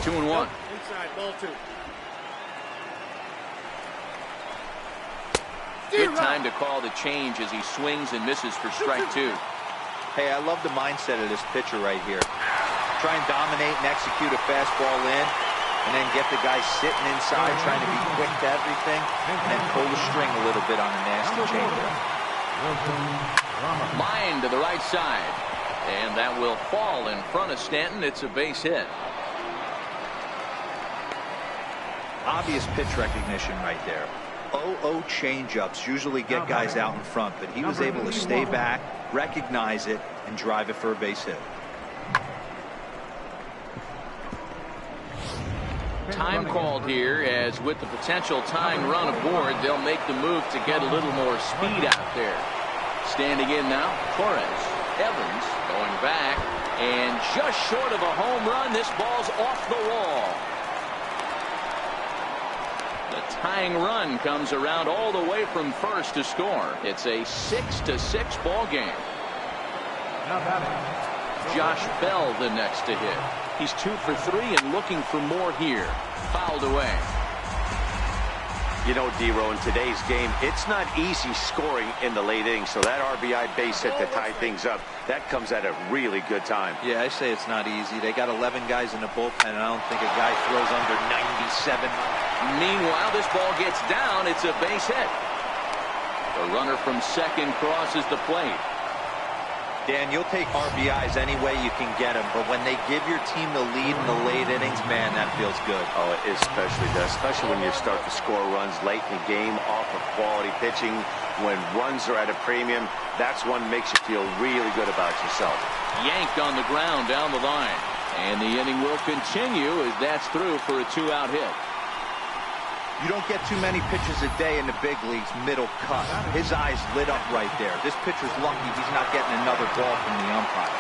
Two and 1. Inside, ball 2. Good time to call the change as he swings and misses for strike 2. Hey, I love the mindset of this pitcher right here. Try and dominate and execute a fastball in, and then get the guy sitting inside trying to be quick to everything, and then pull the string a little bit on a nasty changeup. Line to the right side, and that will fall in front of Stanton. It's a base hit. Obvious pitch recognition right there. 0-0 changeups usually get guys out in front, but he was able to stay back, recognize it, and drive it for a base hit. Time called here, as with the potential tying run aboard, they'll make the move to get a little more speed out there. Standing in now, Torres. Evans going back, and just short of a home run. This ball's off the wall. The tying run comes around all the way from first to score. It's a 6-6 ball game. Josh Bell the next to hit. He's 2 for 3 and looking for more here. Fouled away. You know, D-Row, in today's game, it's not easy scoring in the late innings, so that RBI base hit to tie things up, that comes at a really good time. Yeah, I say it's not easy. They got 11 guys in the bullpen, and I don't think a guy throws under 97. Meanwhile, this ball gets down. It's a base hit. The runner from second crosses the plate. Dan, you'll take RBIs any way you can get them, but when they give your team the lead in the late innings, man, that feels good. Oh, it especially does, especially when you start to score runs late in the game off of quality pitching. When runs are at a premium, that's one that makes you feel really good about yourself. Yanked on the ground down the line. And the inning will continue as that's through for a 2-out hit. You don't get too many pitches a day in the big leagues middle cut. His eyes lit up right there. This pitcher's lucky he's not getting another ball from the umpire.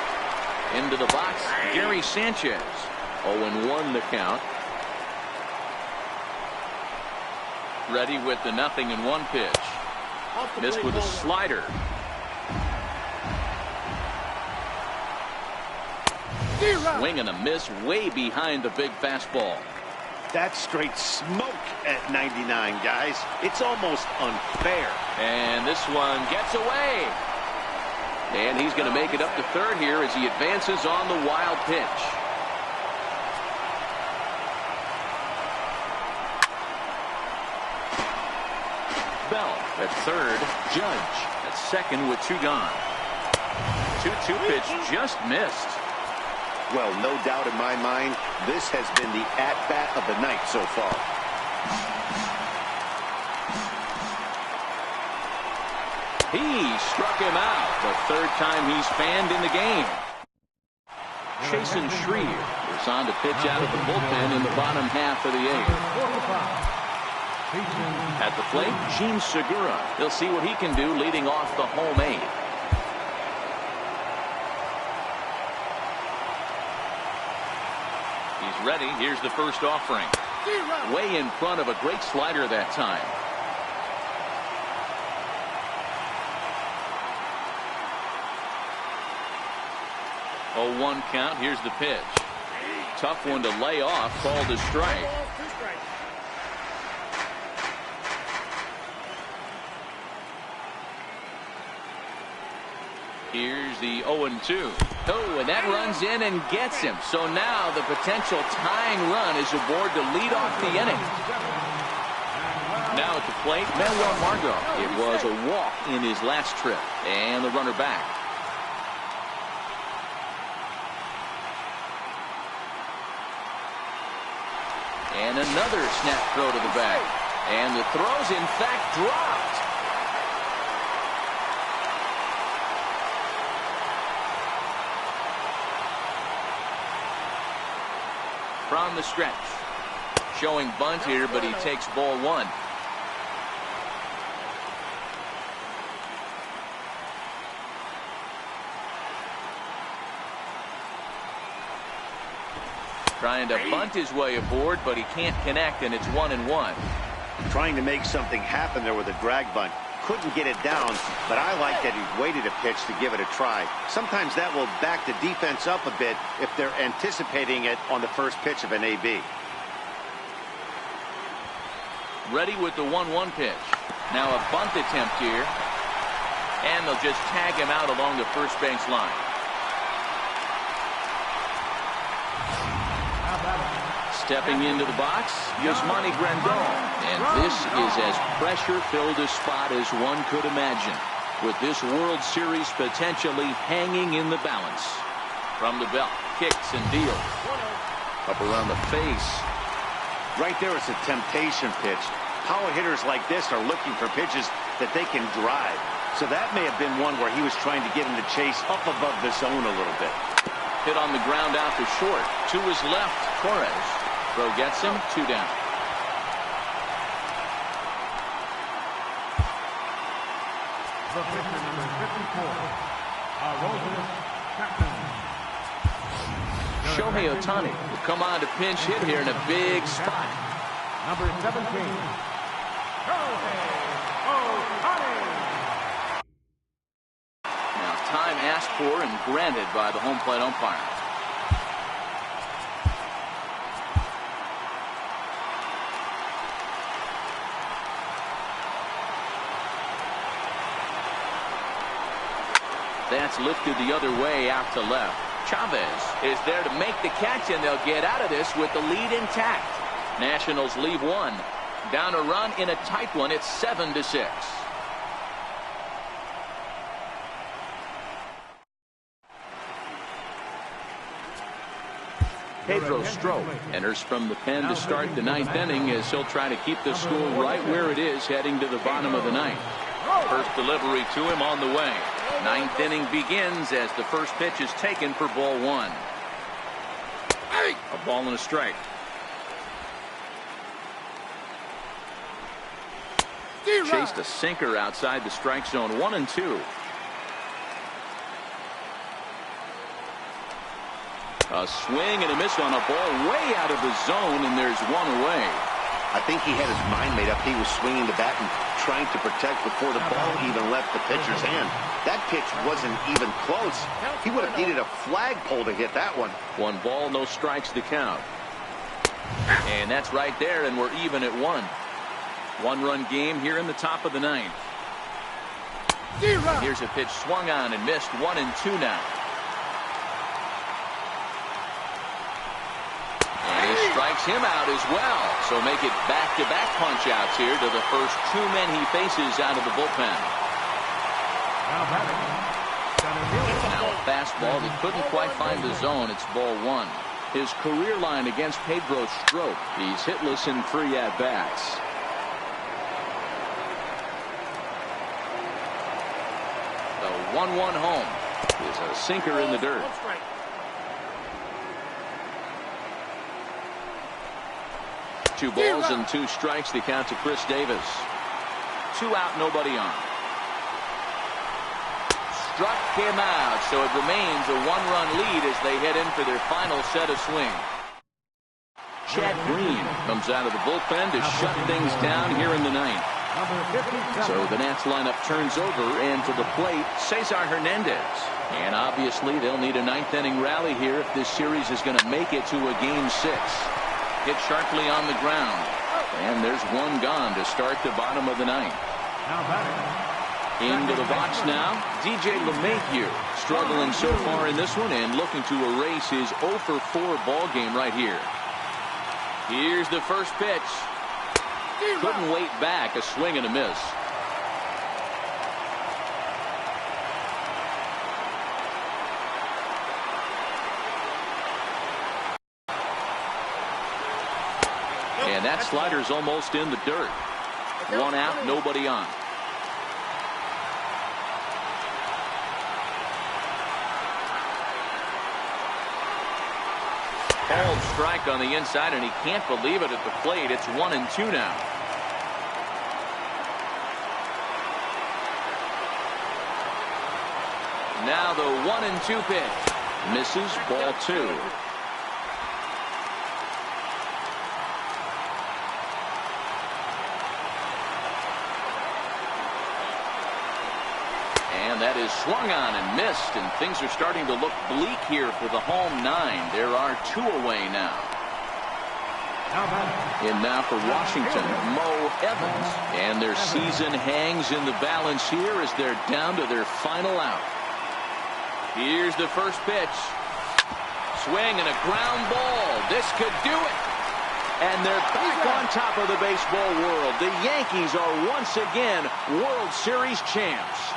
Into the box, Gary Sanchez. 0-1 the count. Ready with the 0-1 pitch. Missed with a slider. Swing and a miss way behind the big fastball. That's straight smoke at 99, guys. It's almost unfair. And this one gets away. And he's going to make it up to third here as he advances on the wild pitch. Bell at third. Judge at second with 2 gone. 2-2 pitch just missed. Well, no doubt in my mind, this has been the at-bat of the night so far. He struck him out. The third time he's fanned in the game. Chasen Shreve is on to pitch out of the bullpen in the bottom half of the 8th. At the plate, Gene Segura. He'll see what he can do leading off the home 8. He's ready. Here's the first offering. Way in front of a great slider that time. Oh, 1 count. Here's the pitch. Tough one to lay off. Called a strike. Here's the 0-2. Oh, and that runs in and gets him. So now the potential tying run is aboard to lead off the inning. Now at the plate, Manuel Margot. It was a walk in his last trip. And the runner back. And another snap throw to the bag. And the throw's in fact dropped. From the stretch. Showing bunt here, but he takes ball 1. Trying to bunt his way aboard, but he can't connect, and it's 1-1. Trying to make something happen there with a drag bunt. Couldn't get it down, but I like that he waited a pitch to give it a try. Sometimes that will back the defense up a bit if they're anticipating it on the first pitch of an AB. Ready with the 1-1 pitch. Now a bunt attempt here. And they'll just tag him out along the first base line. Stepping into the box, Yasmani Grandal. And this is as pressure-filled a spot as one could imagine, with this World Series potentially hanging in the balance. From the belt, kicks and deals. Up around the face. Right there is a temptation pitch. Power hitters like this are looking for pitches that they can drive. So that may have been one where he was trying to get him to chase up above the zone a little bit. Hit on the ground out to short. To his left, Torres. Throw gets him, 2 down. The pitcher, number 54, Shohei Ohtani will come on to pinch hit here in a big spot. Number 17, Shohei Ohtani. Now time asked for and granted by the home plate umpire. That's lifted the other way out to left. Chavez is there to make the catch, and they'll get out of this with the lead intact. Nationals leave 1. Down a run in a tight one. It's 7-6. Pedro Strop enters from the pen to start the 9th inning as he'll try to keep the score right where it is heading to the bottom of the 9th. First delivery to him on the way. 9th inning begins as the first pitch is taken for ball 1. A ball and a strike. Chased a sinker outside the strike zone. 1-2. A swing and a miss on a ball way out of the zone, and there's one away. I think he had his mind made up. He was swinging the bat and trying to protect before the ball even left the pitcher's hand. That pitch wasn't even close. He would have needed a flagpole to hit that one. 1 ball, no strikes to count. And that's right there, and we're even at 1. 1-run game here in the top of the 9th. Here's a pitch swung on and missed. 1-2 now. And he strikes him out as well. So make it back-to-back punch-outs here to the first 2 men he faces out of the bullpen. Now a fastball that couldn't quite find the zone. It's ball 1. His career line against Pedro Strop. He's hitless in 3 at-bats. The 1-1 home is a sinker in the dirt. 2 balls and 2 strikes to count to Chris Davis. 2 out, nobody on. Struck him out, so it remains a 1-run lead as they head in for their final set of swing. Chad Green comes out of the bullpen to shut things down here in the 9th. So the Nats lineup turns over, and to the plate, Cesar Hernandez. And obviously they'll need a 9th-inning rally here if this series is going to make it to a Game 6. Hit sharply on the ground. And there's 1 gone to start the bottom of the 9th. Into the box now, DJ LeMahieu, struggling so far in this one and looking to erase his 0-for-4 ball game right here. Here's the first pitch. Couldn't wait back. A swing and a miss. And that slider's almost in the dirt. 1 out, nobody on. Called strike on the inside, and he can't believe it at the plate. It's 1-2 now. Now the 1-2 pitch. Misses, ball 2. And that is swung on and missed, and things are starting to look bleak here for the home 9. There are 2 away now. And now for Washington, Mo Evans. And their season hangs in the balance here as they're down to their final out. Here's the first pitch. Swing and a ground ball. This could do it. And they're back on top of the baseball world. The Yankees are once again World Series champs.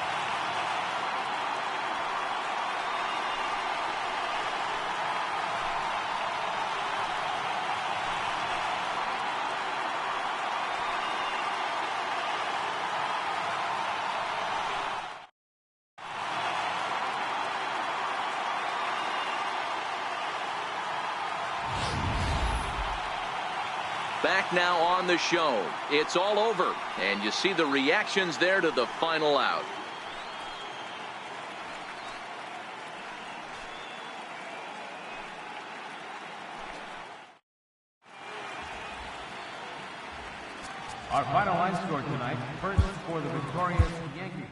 Back now on the show. It's all over, and you see the reactions there to the final out. Our final line score tonight, first for the victorious Yankees.